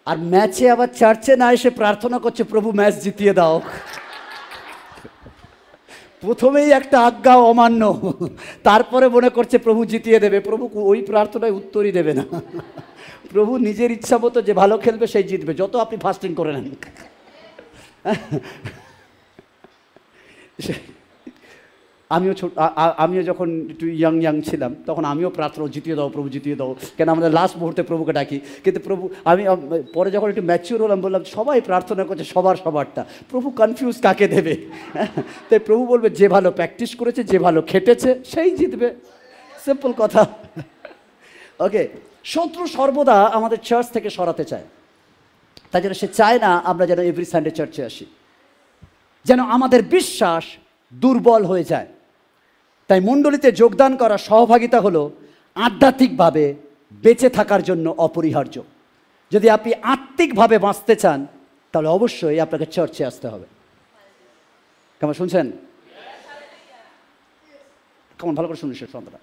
আর ম্যাচে আবার চার্চে না এসে প্রার্থনা করছে, প্রভু ম্যাচ জিতিয়ে দাও। প্রথমেই একটা আজ্ঞা অমান্য, তারপরে মনে করছে প্রভু জিতিয়ে দেবে। প্রভু ওই প্রার্থনায় উত্তরই দেবে না। প্রভু নিজের ইচ্ছা মতো যে ভালো খেলবে সেই জিতবে, যত আপনি ফাস্টিং করে নেন। আমিও যখন একটু ইয়াং ছিলাম, তখন আমিও প্রার্থনা, জিতিয়ে দাও প্রভু, জিতিয়ে দাও, কেন আমাদের লাস্ট মুহূর্তে প্রভুকে ডাকি। কিন্তু প্রভু, আমি পরে যখন একটু ম্যাচিওর হলাম, বললাম সবাই প্রার্থনা করছে সবারটা, প্রভু কনফিউজ কাকে দেবে? তাই প্রভু বলবে যে ভালো প্র্যাকটিস করেছে, যে ভালো খেটেছে সেই জিতবে, সিম্পল কথা। ওকে, শত্রু সর্বদা আমাদের চার্চ থেকে সরাতে চায়, তাই জন্য সে চায় না আমরা যেন এভরি সানডে চার্চে আসি, যেন আমাদের বিশ্বাস দুর্বল হয়ে যায়। তাই মণ্ডলীতে যোগদান করা সহভাগিতা হলো আধ্যাত্মিকভাবে বেঁচে থাকার জন্য অপরিহার্য। যদি আপনি আত্মিকভাবে বাঁচতে চান, তাহলে অবশ্যই আপনাকে চার্চে আসতে হবে। কেমন শুনছেন? কেমন ভালো করে শুনুন সন্তানরা।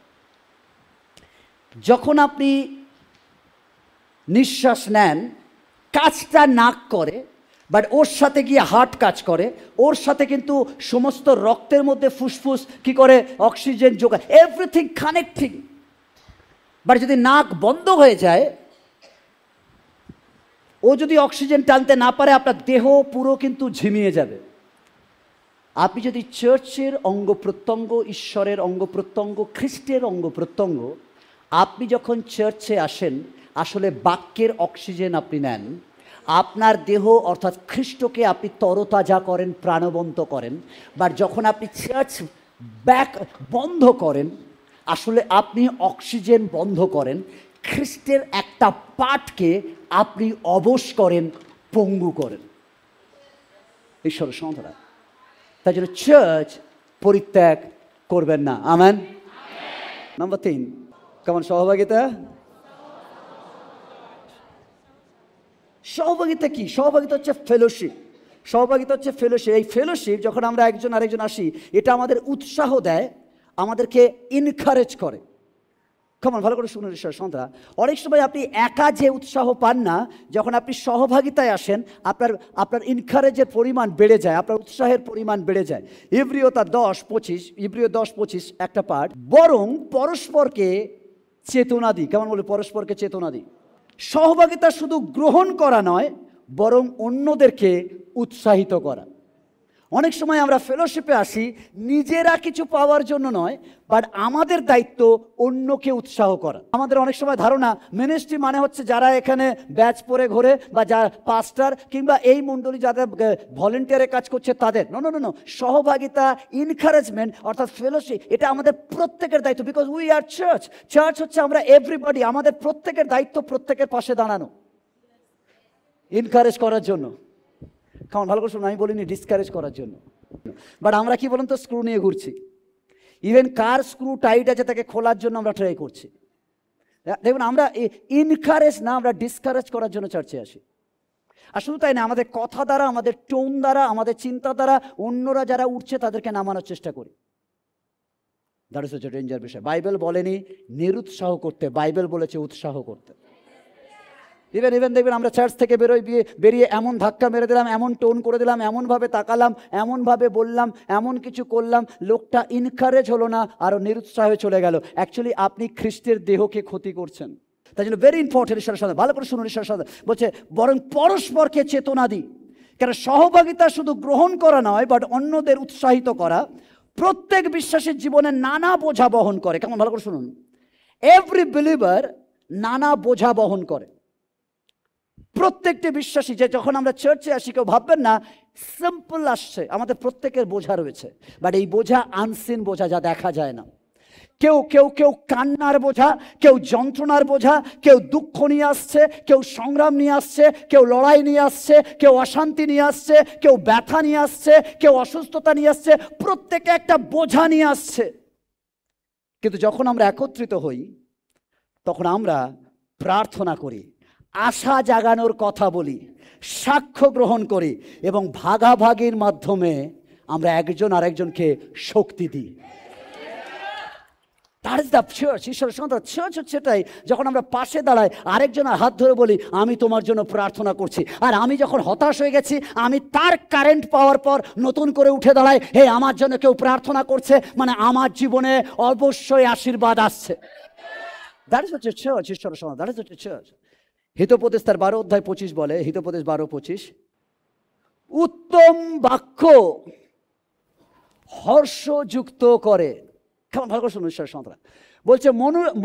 যখন আপনি নিঃশ্বাস নেন, কাজটা নাক করে, বাট ওর সাথে গিয়ে হার্ট কাজ করে, ওর সাথে কিন্তু সমস্ত রক্তের মধ্যে ফুসফুস কি করে অক্সিজেন যোগায়, এভরিথিং কানেক্টিং। বাট যদি নাক বন্ধ হয়ে যায়, ও যদি অক্সিজেন টানতে না পারে, আপনার দেহ পুরো কিন্তু ঝিমিয়ে যাবে। আপনি যদি চার্চের অঙ্গ প্রত্যঙ্গ, ঈশ্বরের অঙ্গ প্রত্যঙ্গ, খ্রিস্টের অঙ্গ প্রত্যঙ্গ, আপনি যখন চার্চে আসেন, আসলে বাক্যের অক্সিজেন আপনি নেন, আপনার দেহ অর্থাৎ খ্রিস্টকে আপনি তরতাজা করেন, প্রাণবন্ত করেন। বাট যখন আপনি চার্চ বন্ধ করেন, আসলে আপনি অক্সিজেন বন্ধ করেন, খ্রিস্টের একটা পার্টকে আপনি অবশ করেন, পঙ্গু করেন। ঈশ্বরের সন্তানরা, তাই জন্য চার্চ পরিত্যাগ করবেন না। আমেন। নাম্বার 3, কেমন সহভাগিতা? সহভাগিতা কি? সহভাগিতা হচ্ছে ফেলোশিপ। সহভাগিতা হচ্ছে ফেলোশিপ। এই ফেলোশিপ যখন আমরা একজন আরেকজন আসি, এটা আমাদের উৎসাহ দেয়, আমাদেরকে ইনকারেজ করে। কেমন ভালো করে শুনুন ঈশ্বর সন্তানরা। অনেক সময় আপনি একা যে উৎসাহ পান না, যখন আপনি সহভাগিতায় আসেন, আপনার ইনকারেজের পরিমাণ বেড়ে যায়, আপনার উৎসাহের পরিমাণ বেড়ে যায়। ইব্রিয় 10:25 একটা পাঠ, বরং পরস্পরকে চেতনা দিই। কেমন বলে? পরস্পরকে চেতনা দিই। সহভাগিতা শুধু গ্রহণ করা নয়, বরং অন্যদেরকে উৎসাহিত করা। অনেক সময় আমরা ফেলোশিপে আসি নিজেরা কিছু পাওয়ার জন্য নয়, বাট আমাদের দায়িত্ব অন্যকে উৎসাহ করা। আমাদের অনেক সময় ধারণা মিনিস্ট্রি মানে হচ্ছে যারা এখানে ব্যাচ পরে ঘোরে, বা যারা পাস্টার কিংবা এই মণ্ডলী যারা ভলেন্টিয়ারে কাজ করছে তাদের। নো, সহভাগিতা, ইনকারেজমেন্ট অর্থাৎ ফেলোশিপ, এটা আমাদের প্রত্যেকের দায়িত্ব। Because we are church. Church হচ্ছে আমরা এভরিবডি। আমাদের প্রত্যেকের দায়িত্ব প্রত্যেকের পাশে দাঁড়ানো, ইনকারেজ করার জন্য। কেমন ভালো করে শুনুন, আমি বলিনি ডিসকারেজ করার জন্য। বাট আমরা কি বলুন তো, স্ক্রু নিয়ে ঘুরছি। ইভেন কার স্ক্রু টাইট আছে তাকে খোলার জন্য আমরা ট্রাই করছি। দেখুন, আমরা ইনকারেজ না, আমরা ডিসকারেজ করার জন্য চার্চে আসি। আর শুধু তাই না, আমাদের কথা দ্বারা, আমাদের টোন দ্বারা, আমাদের চিন্তা দ্বারা অন্যরা যারা উঠছে তাদেরকে নামানোর চেষ্টা করি। দ্যাট ইজ হচ্ছে ডেঞ্জার বিষয়। বাইবেল বলেনি নিরুৎসাহ করতে, বাইবেল বলেছে উৎসাহ করতে। ইভেন দেখবেন আমরা চার্চ থেকে বেরিয়ে এমন ধাক্কা মেরে দিলাম, এমন টোন করে দিলাম, এমনভাবে তাকালাম, এমনভাবে বললাম, এমন কিছু করলাম, লোকটা ইনকারেজ হলো না, আরও নিরুৎসাহ হয়ে চলে গেল। অ্যাকচুয়ালি আপনি খ্রিস্টের দেহকে ক্ষতি করছেন। তাই জন্য ভেরি ইম্পর্টেন্ট, ঈশ্বরের সাথে ভালো করে শুনুন, ঈশ্বরের সাথে বলছে বরং পরস্পরকে চেতনা দিই। কেন সহভাগিতা শুধু গ্রহণ করা নয়, বাট অন্যদের উৎসাহিত করা। প্রত্যেক বিশ্বাসীর জীবনে নানা বোঝা বহন করে। কেমন, ভালো করে শুনুন। এভরি বিলিভার নানা বোঝা বহন করে। প্রত্যেকটি বিশ্বাসী, যে যখন আমরা চার্চে আসি, কেউ ভাববেন না সিম্পল আসছে, আমাদের প্রত্যেকের বোঝা রয়েছে, বাট এই বোঝা আনসিন বোঝা, যা দেখা যায় না। কেউ কেউ কেউ কান্নার বোঝা, কেউ যন্ত্রণার বোঝা, কেউ দুঃখ নিয়ে আসছে, কেউ সংগ্রাম নিয়ে আসছে, কেউ লড়াই নিয়ে আসছে, কেউ অশান্তি নিয়ে আসছে, কেউ ব্যথা নিয়ে আসছে, কেউ অসুস্থতা নিয়ে আসছে, প্রত্যেকে একটা বোঝা নিয়ে আসছে। কিন্তু যখন আমরা একত্রিত হই, তখন আমরা প্রার্থনা করি, আশা জাগানোর কথা বলি, সাক্ষ্য গ্রহণ করি, এবং ভাগাভাগির মাধ্যমে আমরা একজন আরেকজনকে শক্তি দিই। That is the church. ঈশ্বরের সন্তান, চার্চ হচ্ছে এটাই, যখন আমরা পাশে দাঁড়াই, আরেকজনের হাত ধরে বলি আমি তোমার জন্য প্রার্থনা করছি। আর আমি যখন হতাশ হয়ে গেছি, আমি তার কারেন্ট পাওয়ার পর নতুন করে উঠে দাঁড়াই, হে আমার জন্য কেউ প্রার্থনা করছে, মানে আমার জীবনে অবশ্যই আশীর্বাদ আসছে। দ্যাট ইজ হচ্ছে চার্চ, ঈশ্বরের সন্তান, দ্যাট ইজ হচ্ছে চার্চ। হিতোপদেশ তার 12:25 বলে, হিতোপদেশ 12:25, উত্তম বাক্য হর্ষযুক্ত করে। কেমন, ভালো করে শুনুন, ঈশ্বরের সন্তান বলছে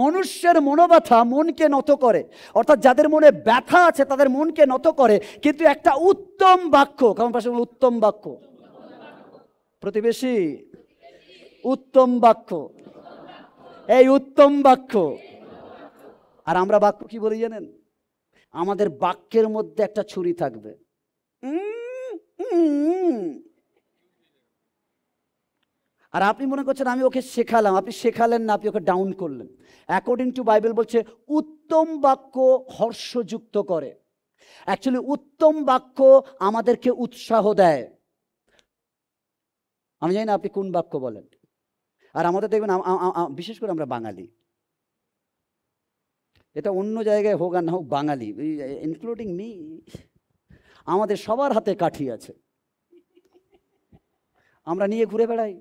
মনুষ্যের মনোব্যথা মনকে নত করে। অর্থাৎ যাদের মনে ব্যথা আছে তাদের মনকে নত করে, কিন্তু একটা উত্তম বাক্য, কেমন পাশে উত্তম বাক্য, প্রতিবেশী উত্তম বাক্য, এই উত্তম বাক্য। আর আমরা বাক্য কি বলি জানেন? আমাদের বাক্যের মধ্যে একটা ছুরি থাকবে। আর আপনি মনে করছেন আমি ওকে শেখালাম, আপনি শেখালেন না, আপনি ওকে ডাউন করলেন। অ্যাকর্ডিং টু বাইবেল বলছে উত্তম বাক্য হর্ষযুক্ত করে। অ্যাকচুয়ালি উত্তম বাক্য আমাদেরকে উৎসাহ দেয়। আমি জানি না আপনি কোন বাক্য বলেন। আর আমাদের দেখবেন, বিশেষ করে আমরা বাঙালি, এটা অন্য জায়গায় হোক আর না হোক, বাঙালি ইনক্লুডিং মি, আমাদের সবার হাতে কাঠি আছে, আমরা নিয়ে ঘুরে বেড়াই,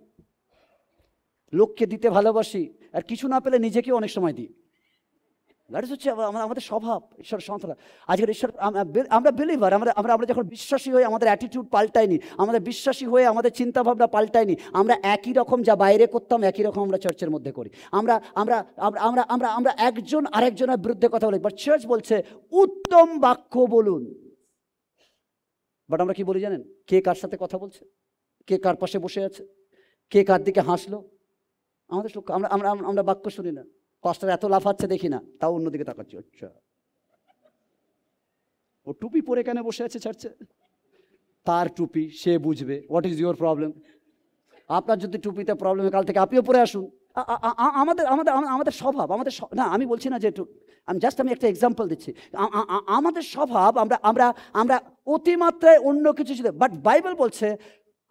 লোককে দিতে ভালোবাসি, আর কিছু না পেলে নিজেকেও অনেক সময় দিই। দ্যাট ইজ হচ্ছে আমাদের স্বভাব। ঈশ্বর সন্তান, আজকের ঈশ্বর, আমরা বিলিভার, আমরা যখন বিশ্বাসী হয়ে আমাদের অ্যাটিটিউড পাল্টায়নি, আমাদের বিশ্বাসী হয়ে আমাদের চিন্তাভাবনা পাল্টায়নি। আমরা একই রকম যা বাইরে করতাম একই রকম আমরা চার্চের মধ্যে করি। আমরা আমরা আমরা আমরা আমরা একজন আরেকজনের বিরুদ্ধে কথা বলি, বাট চার্চ বলছে উত্তম বাক্য বলুন। বাট আমরা কি বলি জানেন? কে কার সাথে কথা বলছে, কে কার পাশে বসে আছে, কে কার দিকে হাসলো, আমাদের আমরা আমরা আমরা বাক্য শুনি না। পাস্টার এত লাফাচ্ছে দেখি না, তাও অন্যদিকে তাকাচ্ছি। আচ্ছা, ও টুপি পরে কেন বসে আছে চার্চে? তার টুপি, সে বুঝবে। What is your problem? আপনার যদি টুপিতে প্রবলেম, কাল থেকে আপনিও পরে আসুন। আমাদের আমাদের আমাদের স্বভাব, আমাদের না, আমি বলছি না যে আমি একটা এক্সাম্পল দিচ্ছি। আমাদের স্বভাব, আমরা আমরা আমরা অতিমাত্রায় অন্য কিছু ছিল। বাট বাইবেল বলছে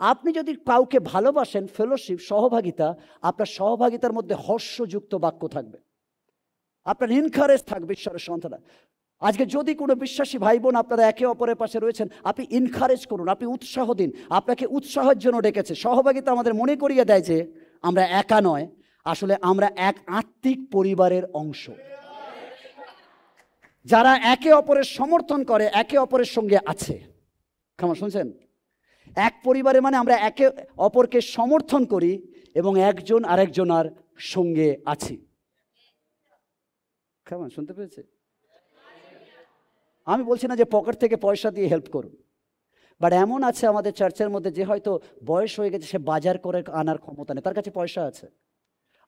আপনি যদি কাউকে ভালোবাসেন, ফেলোশিপ, সহভাগিতা, আপনার সহভাগিতার মধ্যে হর্ষযুক্ত বাক্য থাকবে, আপনার এনকারেজ থাকবে। ঈশ্বরের সন্তানরা, আজকে যদি কোনো বিশ্বাসী ভাই বোন আপনারা একে অপরের পাশে রয়েছেন, আপনি এনকারেজ করুন, আপনি উৎসাহ দিন। আপনাকে উৎসাহের জন্য ডেকেছে। সহভাগিতা আমাদের মনে করিয়ে দেয় যে আমরা একা নয়, আসলে আমরা এক আত্মিক পরিবারের অংশ, যারা একে অপরের সমর্থন করে, একে অপরের সঙ্গে আছে। কেমন শুনছেন? এক পরিবারে মানে আমরা একে অপরকে সমর্থন করি এবং একজন আরেকজনের সঙ্গে আছি। কেমন শুনতে পেয়েছে? আমি বলছি না যে পকেট থেকে পয়সা দিয়ে হেল্প করুন, বাট এমন আছে আমাদের চার্চের মধ্যে যে হয়তো বয়স হয়ে গেছে, সে বাজার করে আনার ক্ষমতা নেই, তার কাছে পয়সা আছে।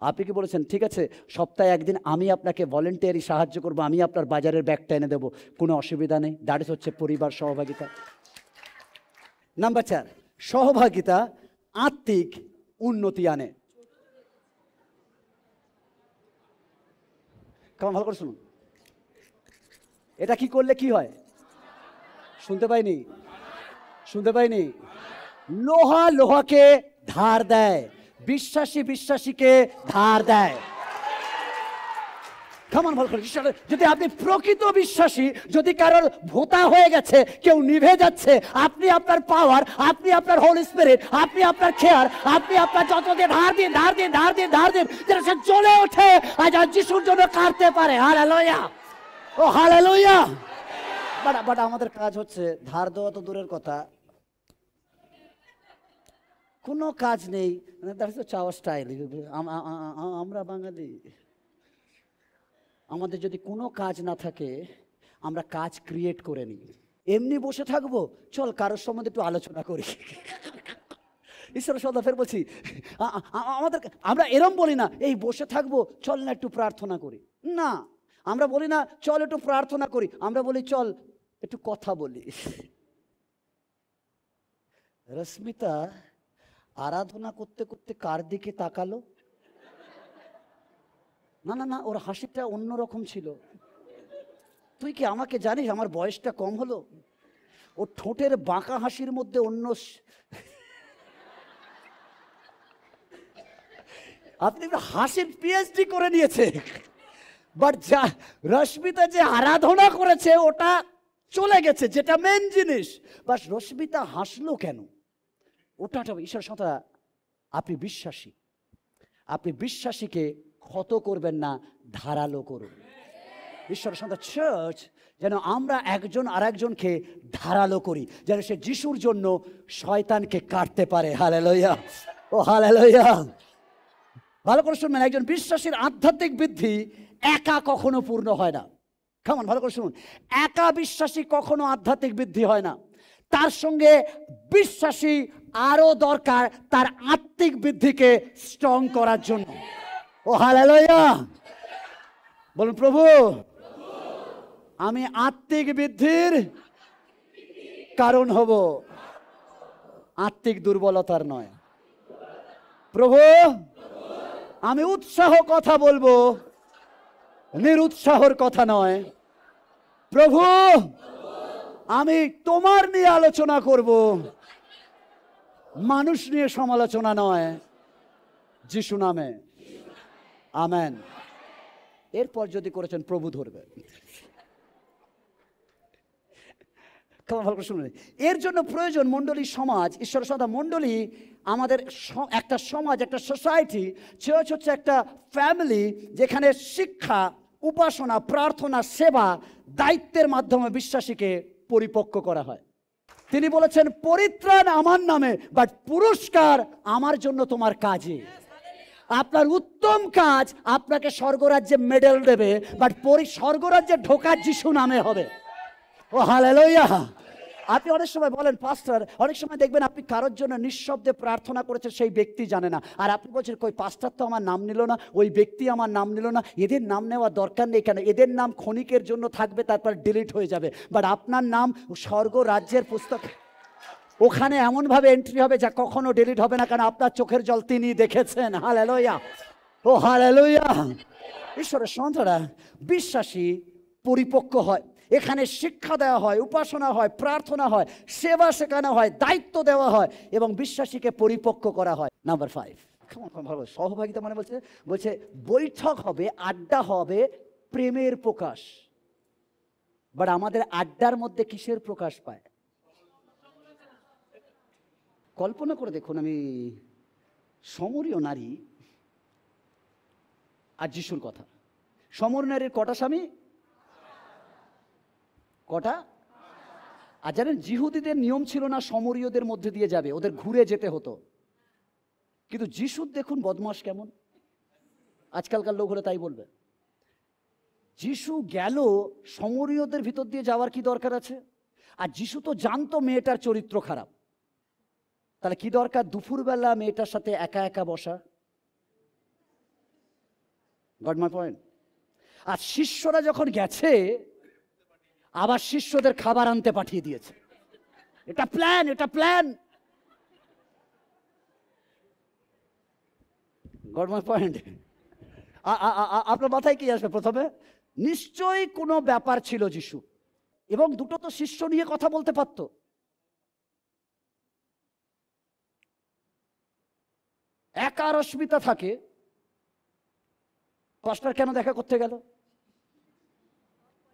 আপনি কি বলেছেন ঠিক আছে সপ্তাহে একদিন আমি আপনাকে ভলেন্টিয়ারি সাহায্য করবো, আমি আপনার বাজারের ব্যাগটা এনে দেবো, কোনো অসুবিধা নেই। দ্যাট ইজ হচ্ছে পরিবার সহভাগিতা। নাম্বার 4, সহভাগিতা আত্মিক উন্নতি আনে। কেমন ভালো করে শুনুন, এটা কি করলে কি হয়? শুনতে পাইনি, শুনতে পাইনি। লোহা লোহাকে ধার দেয়, বিশ্বাসী বিশ্বাসীকে ধার দেয়। কেমন ভালো করে, যদি আপনি প্রকৃত বিশ্বাসী, যদি কারোর ভোঁতা হয়ে গেছে, কেউ নিভে যাচ্ছে, আপনি আপনার পাওয়ার, আপনি আপনার হোলি স্পিরিট, আপনি আপনার খেয়ার, আপনি আপনার যত দিয়ে ধার দিন ধার দিন ধার দিন ধার দিন, যেন সে জ্বলে ওঠে আজ যিশুর জন্য কাটতে পারে। Hallelujah, O hallelujah. বাট আমাদের কাজ হচ্ছে ধার দেওয়া তো দূরের কথা, কোনো কাজ নেই। দ্যাটস দ্য চাওয়ার স্টাইল। আমরা বাঙালি, আমাদের যদি কোনো কাজ না থাকে আমরা কাজ ক্রিয়েট করে নিই। এমনি বসে থাকবো, চল কারোর সম্বন্ধে একটু আলোচনা করি। ঈশ্বর সদা ফের বলছি, আমাদের আমরা এরম বলি না এই বসে থাকবো, চল না একটু প্রার্থনা করি। না, আমরা বলি না চল একটু প্রার্থনা করি, আমরা বলি চল একটু কথা বলি। রশ্মিতা আরাধনা করতে করতে কার দিকে তাকালো? না না না, ওর হাসিটা অন্যরকম ছিল। তুই কি আমাকে জানিস আমার বয়সটা কম হলো? ও ঠোঁটের বাঁকা হাসির মধ্যে অন্য আপনি হাসির পিএইচডি করে নিয়েছে। বাট যা রশ্মিতা যে আরাধনা করেছে ওটা চলে গেছে, যেটা মেন জিনিস। বাস রশ্মিতা হাসলো কেন? ওটা ঈশ্বর সন্তান, আপনি বিশ্বাসী, আপনি বিশ্বাসীকে ক্ষত করবেন না, ধারালো করুন। ঈশ্বর সন্তান চার্চ যেন আমরা একজন আর একজনকে ধারালো করি, যেন সে যিশুর জন্য শয়তানকে কাটতে পারে। হালেলুয়া, ও হালেলুয়া। ভালো করে শুনবেন, একজন বিশ্বাসীর আধ্যাত্মিক বৃদ্ধি একা কখনো পূর্ণ হয় না। কেমন ভালো করে শুনুন, একা বিশ্বাসী কখনো আধ্যাত্মিক বৃদ্ধি হয় না। তার সঙ্গে বিশ্বাসী আরো দরকার তার আত্মিক বৃদ্ধিকে স্ট্রং করার জন্য। ও হালেলুয়া, বলুন প্রভু আমি আত্মিক বৃদ্ধির কারণ হব, আত্মিক দুর্বলতার নয়। প্রভু আমি উৎসাহ কথা বলবো, নিরুৎসাহর কথা নয়। প্রভু আমি তোমার নিয়ে আলোচনা করব, মানুষ নিয়ে সমালোচনা নয়। যিশু নামে আমেন। এরপর যদি করেছেন প্রভু ধরবে। শুনুন, এর জন্য প্রয়োজন মণ্ডলী সমাজ, ঈশ্বর সদা মণ্ডলী আমাদের একটা সমাজ, একটা সোসাইটি। চার্চ হচ্ছে একটা ফ্যামিলি যেখানে শিক্ষা, উপাসনা, প্রার্থনা, সেবা, দায়িত্বের মাধ্যমে বিশ্বাসীকে পরিপক্ক করা হয়। তিনি বলেছেন পরিত্রাণ আমার নামে, বাট পুরস্কার আমার জন্য তোমার কাজে। আপনার উত্তম কাজ আপনাকে স্বর্গরাজ্যে মেডেল দেবে, বাট স্বর্গরাজ্যে ঢোকার যিশু নামে হবে। ও হালেলুয়া। আপনি অনেক সময় বলেন পাস্টার, অনেক সময় দেখবেন আপনি কারোর জন্য নিঃশব্দে প্রার্থনা করেছেন, সেই ব্যক্তি জানে না, আর আপনি বলছেন কই পাস্টার তো আমার নাম নিল না, ওই ব্যক্তি আমার নাম নিল না, এদের নাম নেওয়ার দরকার নেই কেন? এদের নাম ক্ষণিকের জন্য থাকবে, তারপর ডিলিট হয়ে যাবে, বাট আপনার নাম স্বর্গ রাজ্যের পুস্তক, ওখানে এমনভাবে এন্ট্রি হবে যা কখনো ডিলিট হবে না, কারণ আপনার চোখের জল তিনি দেখেছেন। হালেলুয়া, ও হালেলুয়া। ঈশ্বরের সন্তানরা বিশ্বাসী পরিপক্ক হয়, এখানে শিক্ষা দেওয়া হয়, উপাসনা হয়, প্রার্থনা হয়, সেবা শেখানো হয়, দায়িত্ব দেওয়া হয় এবং বিশ্বাসীকে পরিপক্ক করা হয়। নাম্বার 5, সহভাগিতা মানে বলছে বৈঠক হবে, আড্ডা হবে, প্রেমের প্রকাশ। বাট আমাদের আড্ডার মধ্যে কিসের প্রকাশ পায়? কল্পনা করে দেখুন, আমি সমরীয় নারী আর যিশুর কথা। সমর নারীর কটা স্বামী? কটা? আর জানেন জিহুদীদের নিয়ম ছিল না সমরীয়দের মধ্যে দিয়ে যাবে, ওদের ঘুরে যেতে হতো। কিন্তু যিশুর দেখুন বদমাশ কেমন, আজকালকার লোক হলে তাই বলবে। যিশু গেল সমরীয়দের ভিতর দিয়ে যাওয়ার কি দরকার আছে? আর যিশু তো জানতো মেয়েটার চরিত্র খারাপ, তাহলে কি দরকার দুপুরবেলা মেয়েটার সাথে একা একা বসা? Got my point. আর শিষ্যরা যখন গেছে, আবার শিষ্যদের খাবার আনতে পাঠিয়ে দিয়েছে। এটা প্ল্যান, এটা প্ল্যান। Got my point. আপনার মাথায় কি আসবে প্রথমে? নিশ্চয়ই কোনো ব্যাপার ছিল যিশু। এবং দুটো তো শিষ্য নিয়ে কথা বলতে পারত। একা রশ্মিতা থাকে, পাস্টার কেন দেখা করতে গেল?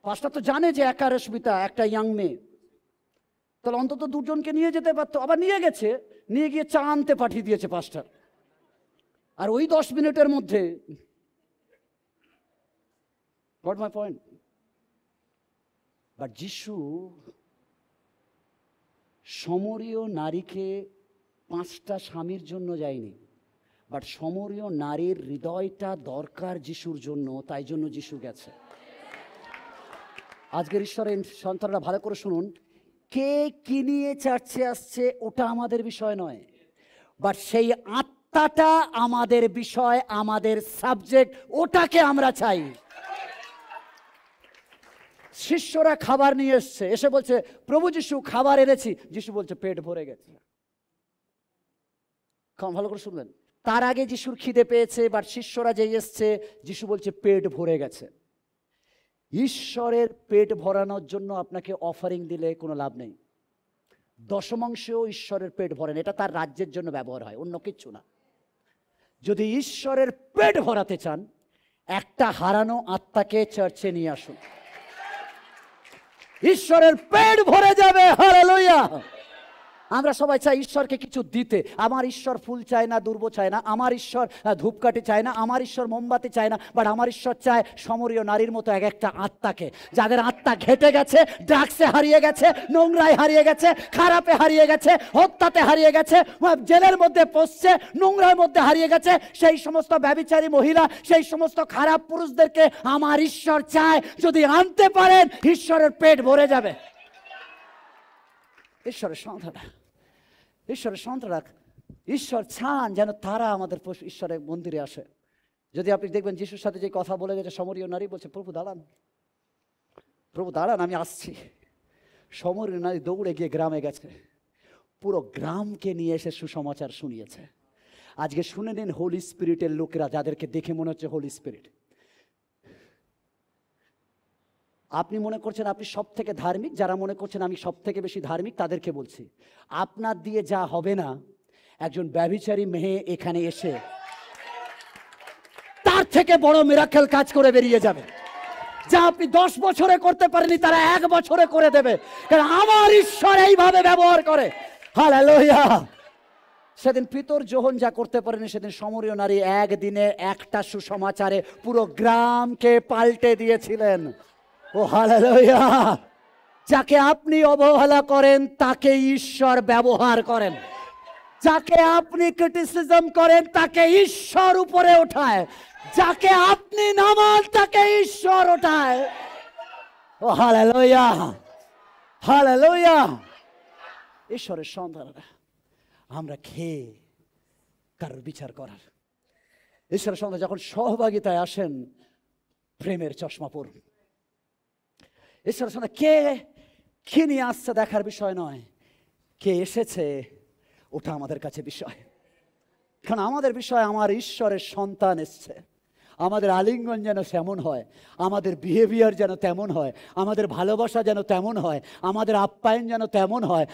পাস্টার তো জানে যে একা রশ্মিতা একটা ইয়াং মেয়ে, তাহলে অন্তত দুজনকে নিয়ে যেতে পারতো। আবার নিয়ে গেছে, নিয়ে গিয়ে চা আনতে পাঠিয়ে দিয়েছে পাস্টার। আর ওই 10 মিনিটের মধ্যে, গট মাই পয়েন্ট? বাট যিশু সমরীয় নারীকে 5টা স্বামীর জন্য যায়নি, বাট সমরীয় নারীর হৃদয়টা দরকার যিশুর জন্য, তাই জন্য যিশু গেছে। আজকের ঈশ্বরের সন্তানরা ভালো করে শুনুন, কে কি নিয়ে চার্চে আসছে ওটা আমাদের বিষয় নয়, বাট সেই আত্মাটা আমাদের বিষয়, আমাদের সাবজেক্ট, ওটাকে আমরা চাই। শিষ্যরা খাবার নিয়ে এসছে, এসে বলছে প্রভু যিশু খাবার এনেছি। যিশু বলছে পেট ভরে গেছে। ভালো করে শুনলেন, তার আগে যিশুর খিদে পেয়েছে, বাট শিষ্যরা যেই এসছে যিশু বলছে পেট ভরে গেছে। ঈশ্বরের পেট ভরানোর জন্য আপনাকে অফারিং দিলে কোনো লাভ নেই। দশমাংশেও ঈশ্বরের পেট ভরেন, এটা তার রাজ্যের জন্য ব্যবহার হয়, অন্য কিচ্ছু না। যদি ঈশ্বরের পেট ভরাতে চান, একটা হারানো আত্মাকে চার্চে নিয়ে আসুন, ঈশ্বরের পেট ভরে যাবে। হালেলুয়া। আমরা সবাই চাই ঈশ্বরকে কিছু দিতে। আমার ঈশ্বর ফুল চায় না, দুর্ব চায় না, আমার ঈশ্বর ধূপকাঠি চায় না, আমার ঈশ্বর মোমবাতি চায় না, বাট আমার ঈশ্বর চায় সমরীয় নারীর মতো এক একটা আত্মাকে, যাদের আত্মা ঘেটে গেছে, ড্রাগসে হারিয়ে গেছে, নোংরায় হারিয়ে গেছে, খারাপে হারিয়ে গেছে, হত্যাতে হারিয়ে গেছে, জেলের মধ্যে পড়ছে, নোংরার মধ্যে হারিয়ে গেছে। সেই সমস্ত ব্যভিচারী মহিলা, সেই সমস্ত খারাপ পুরুষদেরকে আমার ঈশ্বর চায়। যদি আনতে পারেন, ঈশ্বরের পেট ভরে যাবে। ঈশ্বরের সন্তানরা ঈশ্বর চান যেন তারা আমাদের ঈশ্বরের মন্দিরে আসে। যদি আপনি দেখবেন যিশুর সাথে যে কথা বলে গেছে সমরীয় নারী, বলছে প্রভু দাঁড়ান, প্রভু দাঁড়ান, আমি আসছি। সমরীয় নারী দৌড়ে গিয়ে গ্রামে গেছে, পুরো গ্রামকে নিয়ে এসে সুসমাচার শুনিয়েছে। আজকে শুনে নিন, হোলি স্পিরিটের লোকেরা, যাদেরকে দেখে মনে হচ্ছে হোলি স্পিরিট, আপনি মনে করছেন আপনি সব থেকে ধার্মিক, যারা মনে করছেন আমি সব থেকে বেশি ধার্মিক, তাদেরকে বলছি আপনার দিয়ে যা হবে না, একজন ব্যভিচারী মেয়ে এখানে এসে তার থেকে বড় মিরাকেল কাজ করে বেরিয়ে যাবে। যা আপনি 10 বছরে করতে পারেনি, তারা 1 বছরে করে দেবে, কারণ আমার ঈশ্বর এইভাবে ব্যবহার করে। হালেলুয়া। সেদিন পিতর যোহন যা করতে পারেনি, সেদিন সমরীয় নারী একদিনে একটা সুসমাচারে পুরো গ্রামকে পাল্টে দিয়েছিলেন। ও হালেলুয়া। যাকে আপনি অবহেলা করেন তাকে ঈশ্বর ব্যবহার করেন, যাকে আপনি ক্রিটিসিজম করেন তাকে ঈশ্বর উপরে ওঠায়, যাকে আপনি নামান তাকে ঈশ্বর ওঠায়। ও হালেলুয়া, হালেলুয়া। ঈশ্বরের সন্তানরা আমরা খেয়ে কারোর বিচার করার, ঈশ্বরের সন্তান যখন সহভাগিতায় আসেন, প্রেমের চশমা পড়ুন। ঈশ্বরের সন্তান কে নিয়ে আসছে দেখার বিষয় নয়, কে এসেছে ওটা আমাদের কাছে বিষয়। কারণ আমাদের বিষয় আমার ঈশ্বরের সন্তান এসছে। আমাদের আলিঙ্গন যেন তেমন হয়, আমাদের বিহেভিয়ার যেন তেমন হয়, আমাদের ভালোবাসা যেন তেমন হয়, আমাদের আপ্যায়ন যেন তেমন হয়,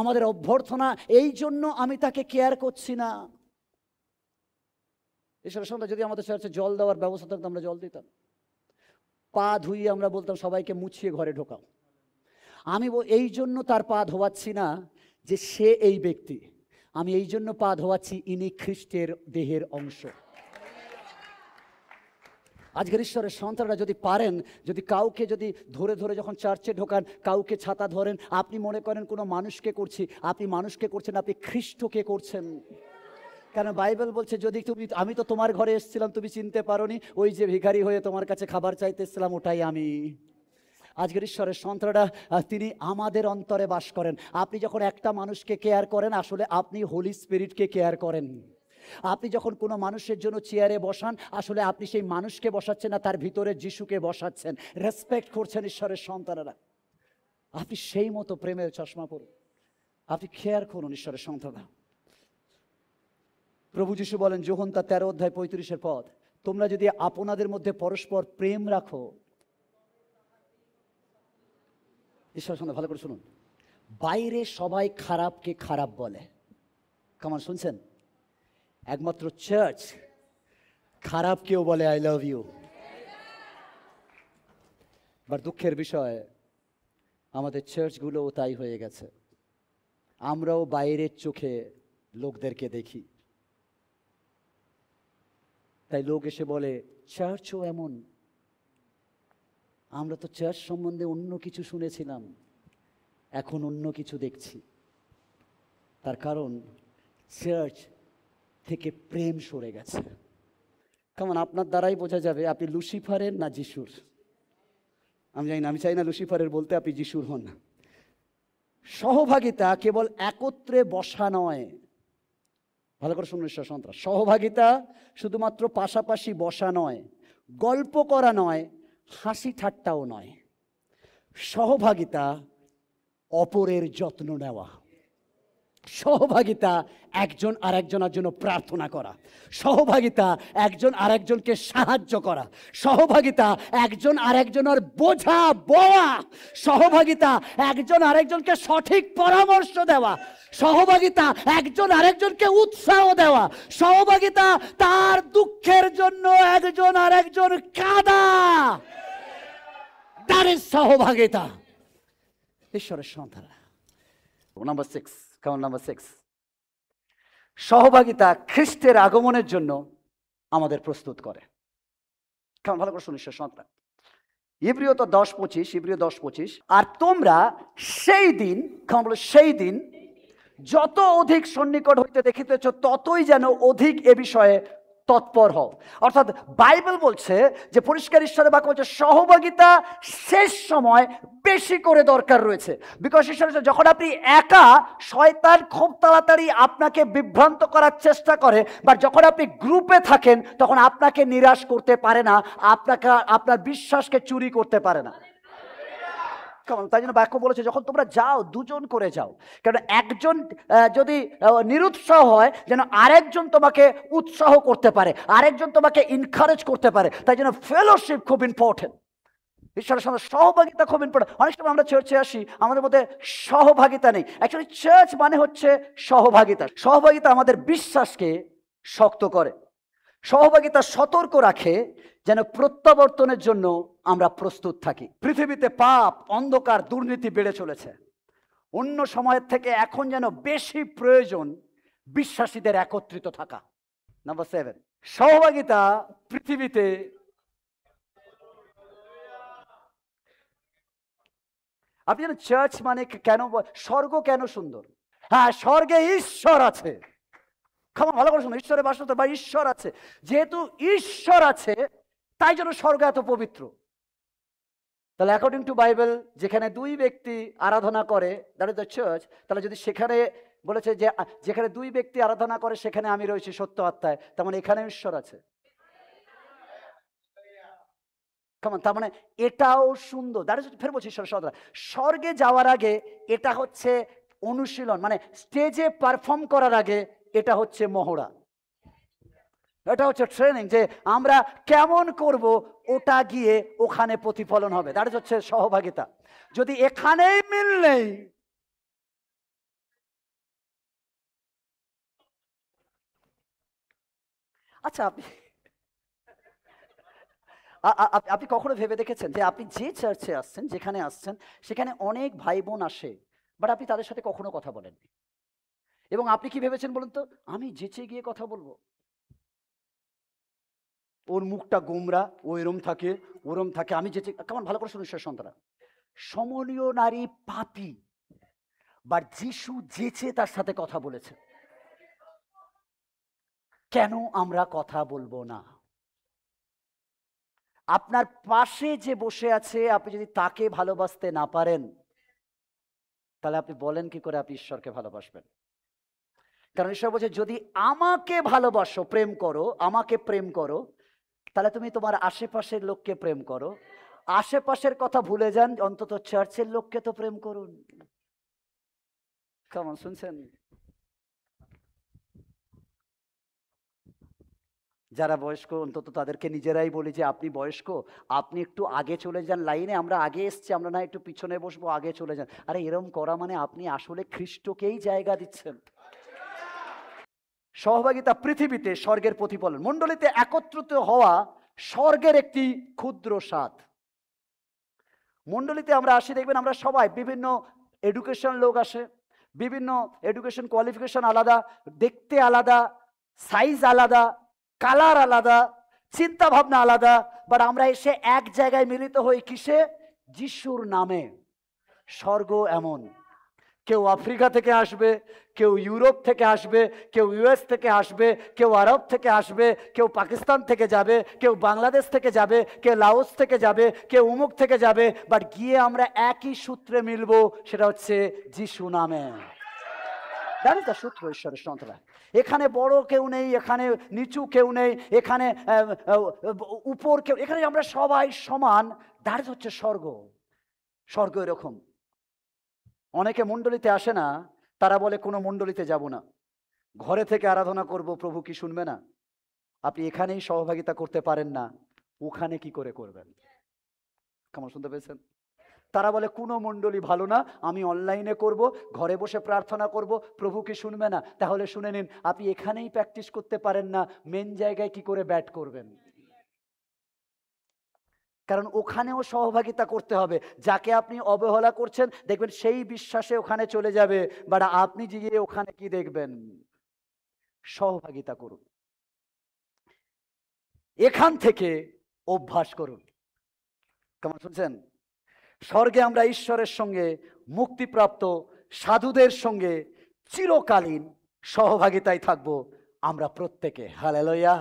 আমাদের অভ্যর্থনা। এই জন্য আমি তাকে কেয়ার করছি না। ঈশ্বরের সন্তান যদি আমাদের চার্চে জল দেওয়ার ব্যবস্থা থাকতো, আমরা জল দিতাম। পা ধুইয়ে আমরা বলতাম সবাইকে মুছিয়ে ঘরে ঢোকাও। আমি এই জন্য তার পা ধোয়াচ্ছি না যে সে এই ব্যক্তি, আমি এই জন্য পা ধোয়াচ্ছি ইনি খ্রিস্টের দেহের অংশ। আজকের ঈশ্বরের সন্তানরা যদি পারেন, যদি কাউকে যদি ধরে ধরে যখন চার্চে ঢোকান, কাউকে ছাতা ধরেন, আপনি মনে করেন কোনো মানুষকে করছি, আপনি মানুষকে করছেন, আপনি খ্রিস্টকে করছেন। কারণ বাইবেল বলছে, যদি আমি তো তোমার ঘরে এসেছিলাম, তুমি চিনতে পারোনি, ওই যে ভিখারি হয়ে তোমার কাছে খাবার চাইতে এসেছিলাম, ওটাই আমি। আজকের ঈশ্বরের সন্তানরা তিনি আমাদের অন্তরে বাস করেন। আপনি যখন একটা মানুষকে কেয়ার করেন, আসলে আপনি হোলি স্পিরিটকে কেয়ার করেন। আপনি যখন কোনো মানুষের জন্য চেয়ারে বসান, আসলে আপনি সেই মানুষকে বসাচ্ছেন না, তার ভিতরে যিশুকে বসাচ্ছেন, রেসপেক্ট করছেন ঈশ্বরের সন্তানেরা। আপনি সেই মতো প্রেমের চশমা পড়ুন, আপনি কেয়ার করুন ঈশ্বরের সন্তানরা। প্রভু যিশু বলেন যোহন তার 13 অধ্যায় 35 পদ, তোমরা যদি আপনাদের মধ্যে পরস্পর প্রেম রাখো, ঈশ্বর সন্তান ভালো করে শুনুন, বাইরে সবাই খারাপকে খারাপ বলে, কেমন শুনছেন? একমাত্র চার্চ খারাপ কেউ বলে আই লাভ ইউ। বাট দুঃখের বিষয় আমাদের চার্চগুলোও তাই হয়ে গেছে। আমরাও বাইরের চোখে লোকদেরকে দেখি, তাই লোক এসে বলে চার্চও এমন। আমরা তো চার্চ সম্বন্ধে অন্য কিছু শুনেছিলাম, এখন অন্য কিছু দেখছি। তার কারণ চার্চ থেকে প্রেম সরে গেছে। কেমন আপনার দ্বারাই বোঝা যাবে আপনি লুসিফারের না যিশুর। আমি জানি না, আমি চাই না লুসিফারের বলতে, আপনি যিশুর হন। সহভাগিতা কেবল একত্রে বসা নয়, ভালো করে শুনুন ঈশ্বর সন্তান, সহভাগিতা শুধুমাত্র পাশাপাশি বসা নয়, গল্প করা নয়, হাসি ঠাট্টাও নয়। সহভাগিতা অপরের যত্ন নেওয়া, সহভাগিতা একজন আরেকজনের জন্য প্রার্থনা করা, সহভাগিতা একজন আরেকজনকে সাহায্য করা, সহভাগিতা একজন আরেকজনের বোঝা বওয়া, সহভাগিতা একজন আরেকজনকে সঠিক পরামর্শ দেওয়া, সহভাগিতা একজন আরেকজনকে উৎসাহ দেওয়া, সহভাগিতা তার দুঃখের জন্য একজন আরেকজন কাঁদা। দ্যাট ইজ সহভাগিতা। ঈশ্বরের সন্তান। নাম্বার 6, কারণ নাম্বার 6, সহভাগিতা খ্রিস্টের আগমনের জন্য আমাদের প্রস্তুত করে। কেমন ভালো করে শুনিস সন্তান, ইব্রিয় তো 10:25, ইব্রিয় 10:25, আর তোমরা সেই দিন, কেমন বলো সেই দিন, যত অধিক সন্নিকট হইতে দেখিতেছ ততই যেন অধিক এ বিষয়ে তৎপর হও। অর্থাৎ বাইবেল বলছে যে, পরিষ্কার ঈশ্বরের বাক্য বলছে সহভাগিতা শেষ সময় বেশি করে দরকার রয়েছে। বিকজ ঈশ্বর যখন আপনি একা, শয়তান খুব তাড়াতাড়ি আপনাকে বিভ্রান্ত করার চেষ্টা করে, বা যখন আপনি গ্রুপে থাকেন তখন আপনাকে নিরাশ করতে পারে না, আপনাকে আপনার বিশ্বাসকে চুরি করতে পারে না। কেমন? তাই জন্য বাক্য বলেছে যখন তোমরা যাও দুজন করে যাও, কারণ একজন যদি নিরুৎসাহ হয় যেন আরেকজন তোমাকে উৎসাহ করতে পারে, আরেকজন তোমাকে ইনকারেজ করতে পারে। তাই জন্য ফেলোশিপ খুব ইম্পর্টেন্ট, ঈশ্বরের সঙ্গে সহভাগিতা খুব ইম্পর্টেন্ট। অনেক সময় আমরা চার্চে আসি, আমাদের মধ্যে সহভাগিতা নেই। অ্যাকচুয়ালি চার্চ মানে হচ্ছে সহভাগিতা। সহভাগিতা আমাদের বিশ্বাসকে শক্ত করে, সহভাগিতা সতর্ক রাখে যেন প্রত্যাবর্তনের জন্য আমরা প্রস্তুত থাকি। পৃথিবীতে পাপ, অন্ধকার, দুর্নীতি বেড়ে চলেছে। অন্য সময়ের থেকে এখন যেন বেশি প্রয়োজন বিশ্বাসীদের একত্রিত থাকা। নাম্বার 7, সহভাগিতা পৃথিবীতে আপনি জানেন চার্চ মানে কেন, স্বর্গ কেন সুন্দর? হ্যাঁ, স্বর্গে ঈশ্বর আছে। ভালো করে শুনুন, ঈশ্বরের বাসস্থান বা ঈশ্বর আছে। যেহেতু ঈশ্বর আছে তাই জন্য স্বর্গ এত পবিত্র। তাহলে অ্যাকর্ডিং টু বাইবেল যেখানে দুই ব্যক্তি আরাধনা করে, দ্যাট ইজ দ্য চার্চ, তাহলে যদি সেখানে বলেছে যে যেখানে দুই ব্যক্তি আরাধনা করে সেখানে আমি রয়েছি সত্য আত্মায়, তার মানে এখানে ঈশ্বর আছে। তার মানে এটাও সুন্দর। দ্যাট ইজ, ফের বলছি ঈশ্বরের সদা, স্বর্গে যাওয়ার আগে এটা হচ্ছে অনুশীলন, মানে স্টেজে পারফর্ম করার আগে এটা হচ্ছে মহড়া, এটা হচ্ছে ট্রেনিং, যে আমরা কেমন করব ওটা গিয়ে ওখানে প্রতিফলন হবে। দ্যাট ইজ হচ্ছে সহভাগিতা। যদি এখানেই মিল নেই, আচ্ছা আপনি কখনো ভেবে দেখেছেন যে আপনি যে চার্চে আসছেন, যেখানে আসছেন সেখানে অনেক ভাই বোন আসে, বাট আপনি তাদের সাথে কখনো কথা বলেননি, এবং আপনি কি ভেবেছেন বলুন তো, আমি যেচে গিয়ে কথা বলবো, ওর মুখটা গোমরা, ও এরম থাকে ওরম থাকে, আমি যেচে। কেমন ভালো করে শুনুন সন্তানরা, সমনীয় নারী পাপী, বাট যিশু যেচে তার সাথে কথা বলেছে। কেন আমরা কথা বলবো না? আপনার পাশে যে বসে আছে, আপনি যদি তাকে ভালোবাসতে না পারেন, তাহলে আপনি বলেন কি করে আপনি ঈশ্বরকে ভালোবাসবেন? কারণ ঈশ্বর বলছে যদি আমাকে ভালোবাসো, প্রেম করো, আমাকে প্রেম করো, তাহলে তুমি তোমার আশেপাশের লোককে প্রেম করো। আশেপাশের কথা ভুলে যান, অন্তত চার্চের লোককে তো প্রেম করুন। কেমন শুনছেন? যারা বয়স্ক অন্তত তাদেরকে নিজেরাই বলি যে আপনি বয়স্ক, আপনি একটু আগে চলে যান লাইনে, আমরা আগে এসছি, আমরা না একটু পিছনে বসবো, আগে চলে যান। আরে এরম করা মানে আপনি আসলে খ্রিস্টকেই জায়গা দিচ্ছেন। সহভাগিতা পৃথিবীতে স্বর্গের প্রতিফলন। মণ্ডলীতে একত্রিত হওয়া স্বর্গের একটি ক্ষুদ্র স্বাদ। মণ্ডলীতে আমরা আসি, দেখবেন আমরা সবাই বিভিন্ন এডুকেশন লোক আসে, বিভিন্ন এডুকেশন কোয়ালিফিকেশন আলাদা, দেখতে আলাদা, সাইজ আলাদা, কালার আলাদা, চিন্তা ভাবনা আলাদা, বাট আমরা এসে এক জায়গায় মিলিত হই কিসে? যিশুর নামে। স্বর্গ এমন, কেউ আফ্রিকা থেকে আসবে, কেউ ইউরোপ থেকে আসবে, কেউ ইউএস থেকে আসবে, কেউ আরব থেকে আসবে, কেউ পাকিস্তান থেকে যাবে, কেউ বাংলাদেশ থেকে যাবে, কেউ লাওস থেকে যাবে, কেউ উমুক থেকে যাবে, বাট গিয়ে আমরা একই সূত্রে মিলবো, সেটা হচ্ছে যিশু নামে। জানি তা সূত্র ঈশ্বরের সন্তান। এখানে বড় কেউ নেই, এখানে নিচু কেউ নেই, এখানে উপর কেউ, এখানে আমরা সবাই সমান। দ্যাট হচ্ছে স্বর্গ। স্বর্গ এরকম। অনেকে মণ্ডলীতে আসে না, তারা বলে কোনো মণ্ডলীতে যাব না, ঘরে থেকে আরাধনা করব, প্রভু কি শুনবে না? আপনি এখানেই সহভাগিতা করতে পারেন না, ওখানে কি করে করবেন? কেমন শুনতে পেয়েছেন? তারা বলে কোনো মণ্ডলী ভালো না, আমি অনলাইনে করব, ঘরে বসে প্রার্থনা করব, প্রভু কি শুনবে না? তাহলে শুনে নিন, আপনি এখানেই প্র্যাকটিস করতে পারেন না, মেন জায়গায় কি করে ব্যাট করবেন? কারণ ওখানেও সহভাগিতা করতে হবে। যাকে আপনি অবহেলা করছেন, দেখবেন সেই বিশ্বাসে ওখানে চলে যাবে, বাট আপনি গিয়ে ওখানে কি দেখবেন? সহভাগিতা করুন, এখান থেকে অভ্যাস করুন। কেমন শুনছেন? স্বর্গে আমরা ঈশ্বরের সঙ্গে, মুক্তিপ্রাপ্ত সাধুদের সঙ্গে চিরকালীন সহভাগিতায় থাকবো আমরা প্রত্যেকে। হালেলুয়া।